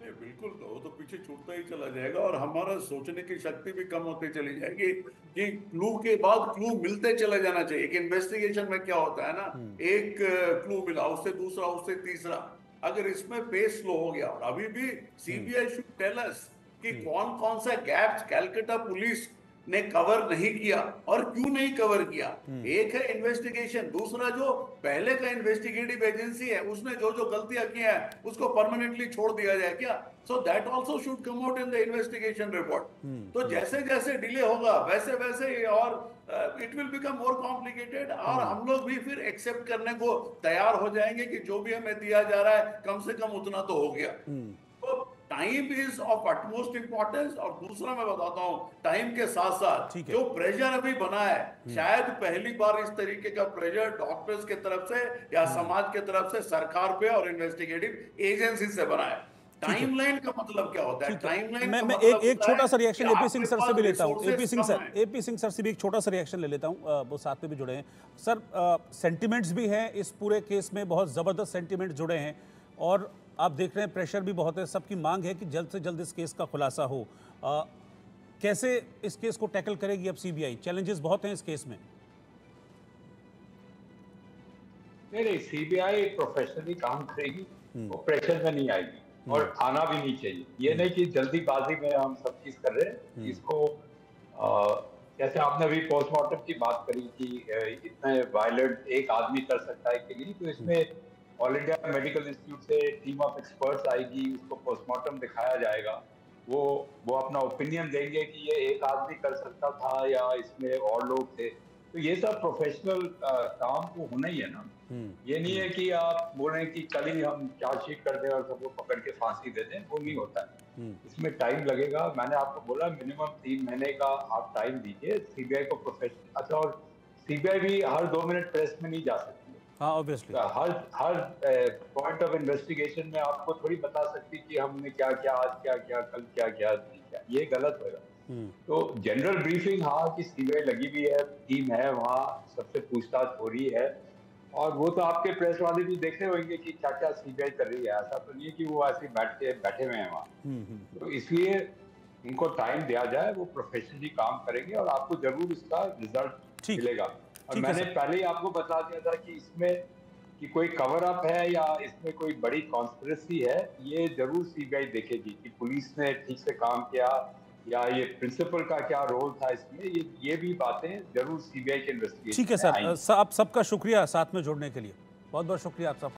बिल्कुल, वो तो पीछे छूटता ही चला जाएगा और हमारा सोचने की शक्ति भी कम होती चली जाएगी कि क्लू के बाद क्लू मिलते चले जाना चाहिए। एक इन्वेस्टिगेशन में क्या होता है ना, एक क्लू मिला, उससे दूसरा, उससे तीसरा। अगर इसमें पेस स्लो हो गया, और अभी भी सीबीआई शुड टेल अस कि कौन कौन सा गैप्स कैलकाटा पुलिस ने कवर नहीं किया और क्यों नहीं कवर किया। एक है इन्वेस्टिगेशन, दूसरा जो पहले का इन्वेस्टिगेटिव एजेंसी है उसने जो जो गलतियां की है उसको परमानेंटली छोड़ दिया जाए क्या? So that also should come out in the investigation report. तो जैसे जैसे डिले होगा वैसे वैसे और it will become more complicated, और हम लोग भी फिर एक्सेप्ट करने को तैयार हो जाएंगे कि जो भी हमें दिया जा रहा है कम से कम उतना तो हो गया। Time is of utmost importance. और दूसरा मैं बताता हूं, टाइम के साथ साथ जो प्रेशर अभी बना है, शायद पहली बार इस तरीके का प्रेशर डॉक्टर्स के तरफ से या समाज के तरफ से सरकार पे और इन्वेस्टिगेटिव एजेंसी से बना है। टाइमलाइन का मतलब क्या होता है? टाइमलाइन मैं एक छोटा सा रिएक्शन एपी सिंह सर से भी लेता हूं। एपी सिंह सर से भी एक छोटा सा रिएक्शन ले लेता हूं, वो साथ में भी जुड़े हैं। सर, सेंटिमेंट्स भी हैं इस पूरे केस में, बहुत जबरदस्त सेंटिमेंट जुड़े हैं, और आप देख रहे हैं प्रेशर भी बहुत है, सबकी मांग है कि जल्द से जल्द इस केस का खुलासा हो। कैसे इस केस को टैकल करेगी अब सीबीआई? चैलेंजेस बहुत हैं इस केस में। नहीं, सीबीआई प्रोफेशनली काम करेगी, वो प्रेशर में नहीं आएगी और आना भी नहीं चाहिए। ये नहीं कि जल्दीबाजी में हम सब चीज कर रहे हैं इसको। जैसे आपने अभी पोस्टमार्टम की बात करी कि इतने वायलेंट एक आदमी कर सकता है कि नहीं, तो इसमें ऑल इंडिया मेडिकल इंस्टीट्यूट से टीम ऑफ एक्सपर्ट्स आएगी, उसको पोस्टमार्टम दिखाया जाएगा, वो अपना ओपिनियन देंगे कि ये एक आदमी कर सकता था या इसमें और लोग थे। तो ये सब प्रोफेशनल काम तो होना ही है ना। ये नहीं है कि आप बोलें कि कल ही हम चार्जशीट कर दें और सबको पकड़ के फांसी दे दें, वो नहीं होता है। इसमें टाइम लगेगा। मैंने आपको बोला मिनिमम 3 महीने का आप टाइम दीजिए सीबीआई को प्रोफेशनल। अच्छा, और सीबीआई भी हर 2 मिनट प्रेस में नहीं जा सकती। हाँ, obviously her point of investigation में आपको थोड़ी बता सकती कि हमने क्या किया, आज क्या किया, कल क्या किया, नहीं किया, ये गलत होगा। तो जनरल ब्रीफिंग, हाँ, कि सीबीआई लगी भी है, टीम है वहाँ, सबसे पूछताछ हो रही है, और वो तो आपके प्रेस वाले भी देख रहे होंगे कि क्या क्या सीबीआई कर रही है। ऐसा तो नहीं है कि वो ऐसे बैठे हुए हैं वहाँ। तो इसलिए उनको टाइम दिया जाए, वो प्रोफेशनली काम करेंगे और आपको जरूर इसका रिजल्ट मिलेगा। और मैंने पहले ही आपको बता दिया था कि इसमें कि कोई कवर अप है या इसमें कोई बड़ी कॉन्स्पिरेसी है, ये जरूर सीबीआई देखेगी कि पुलिस ने ठीक से काम किया या ये प्रिंसिपल का क्या रोल था इसमें। ये भी बातें जरूर सीबीआई के इन्वेस्टिगेशन। ठीक है सर, आप सबका शुक्रिया साथ में जोड़ने के लिए, बहुत बहुत शुक्रिया आप सब।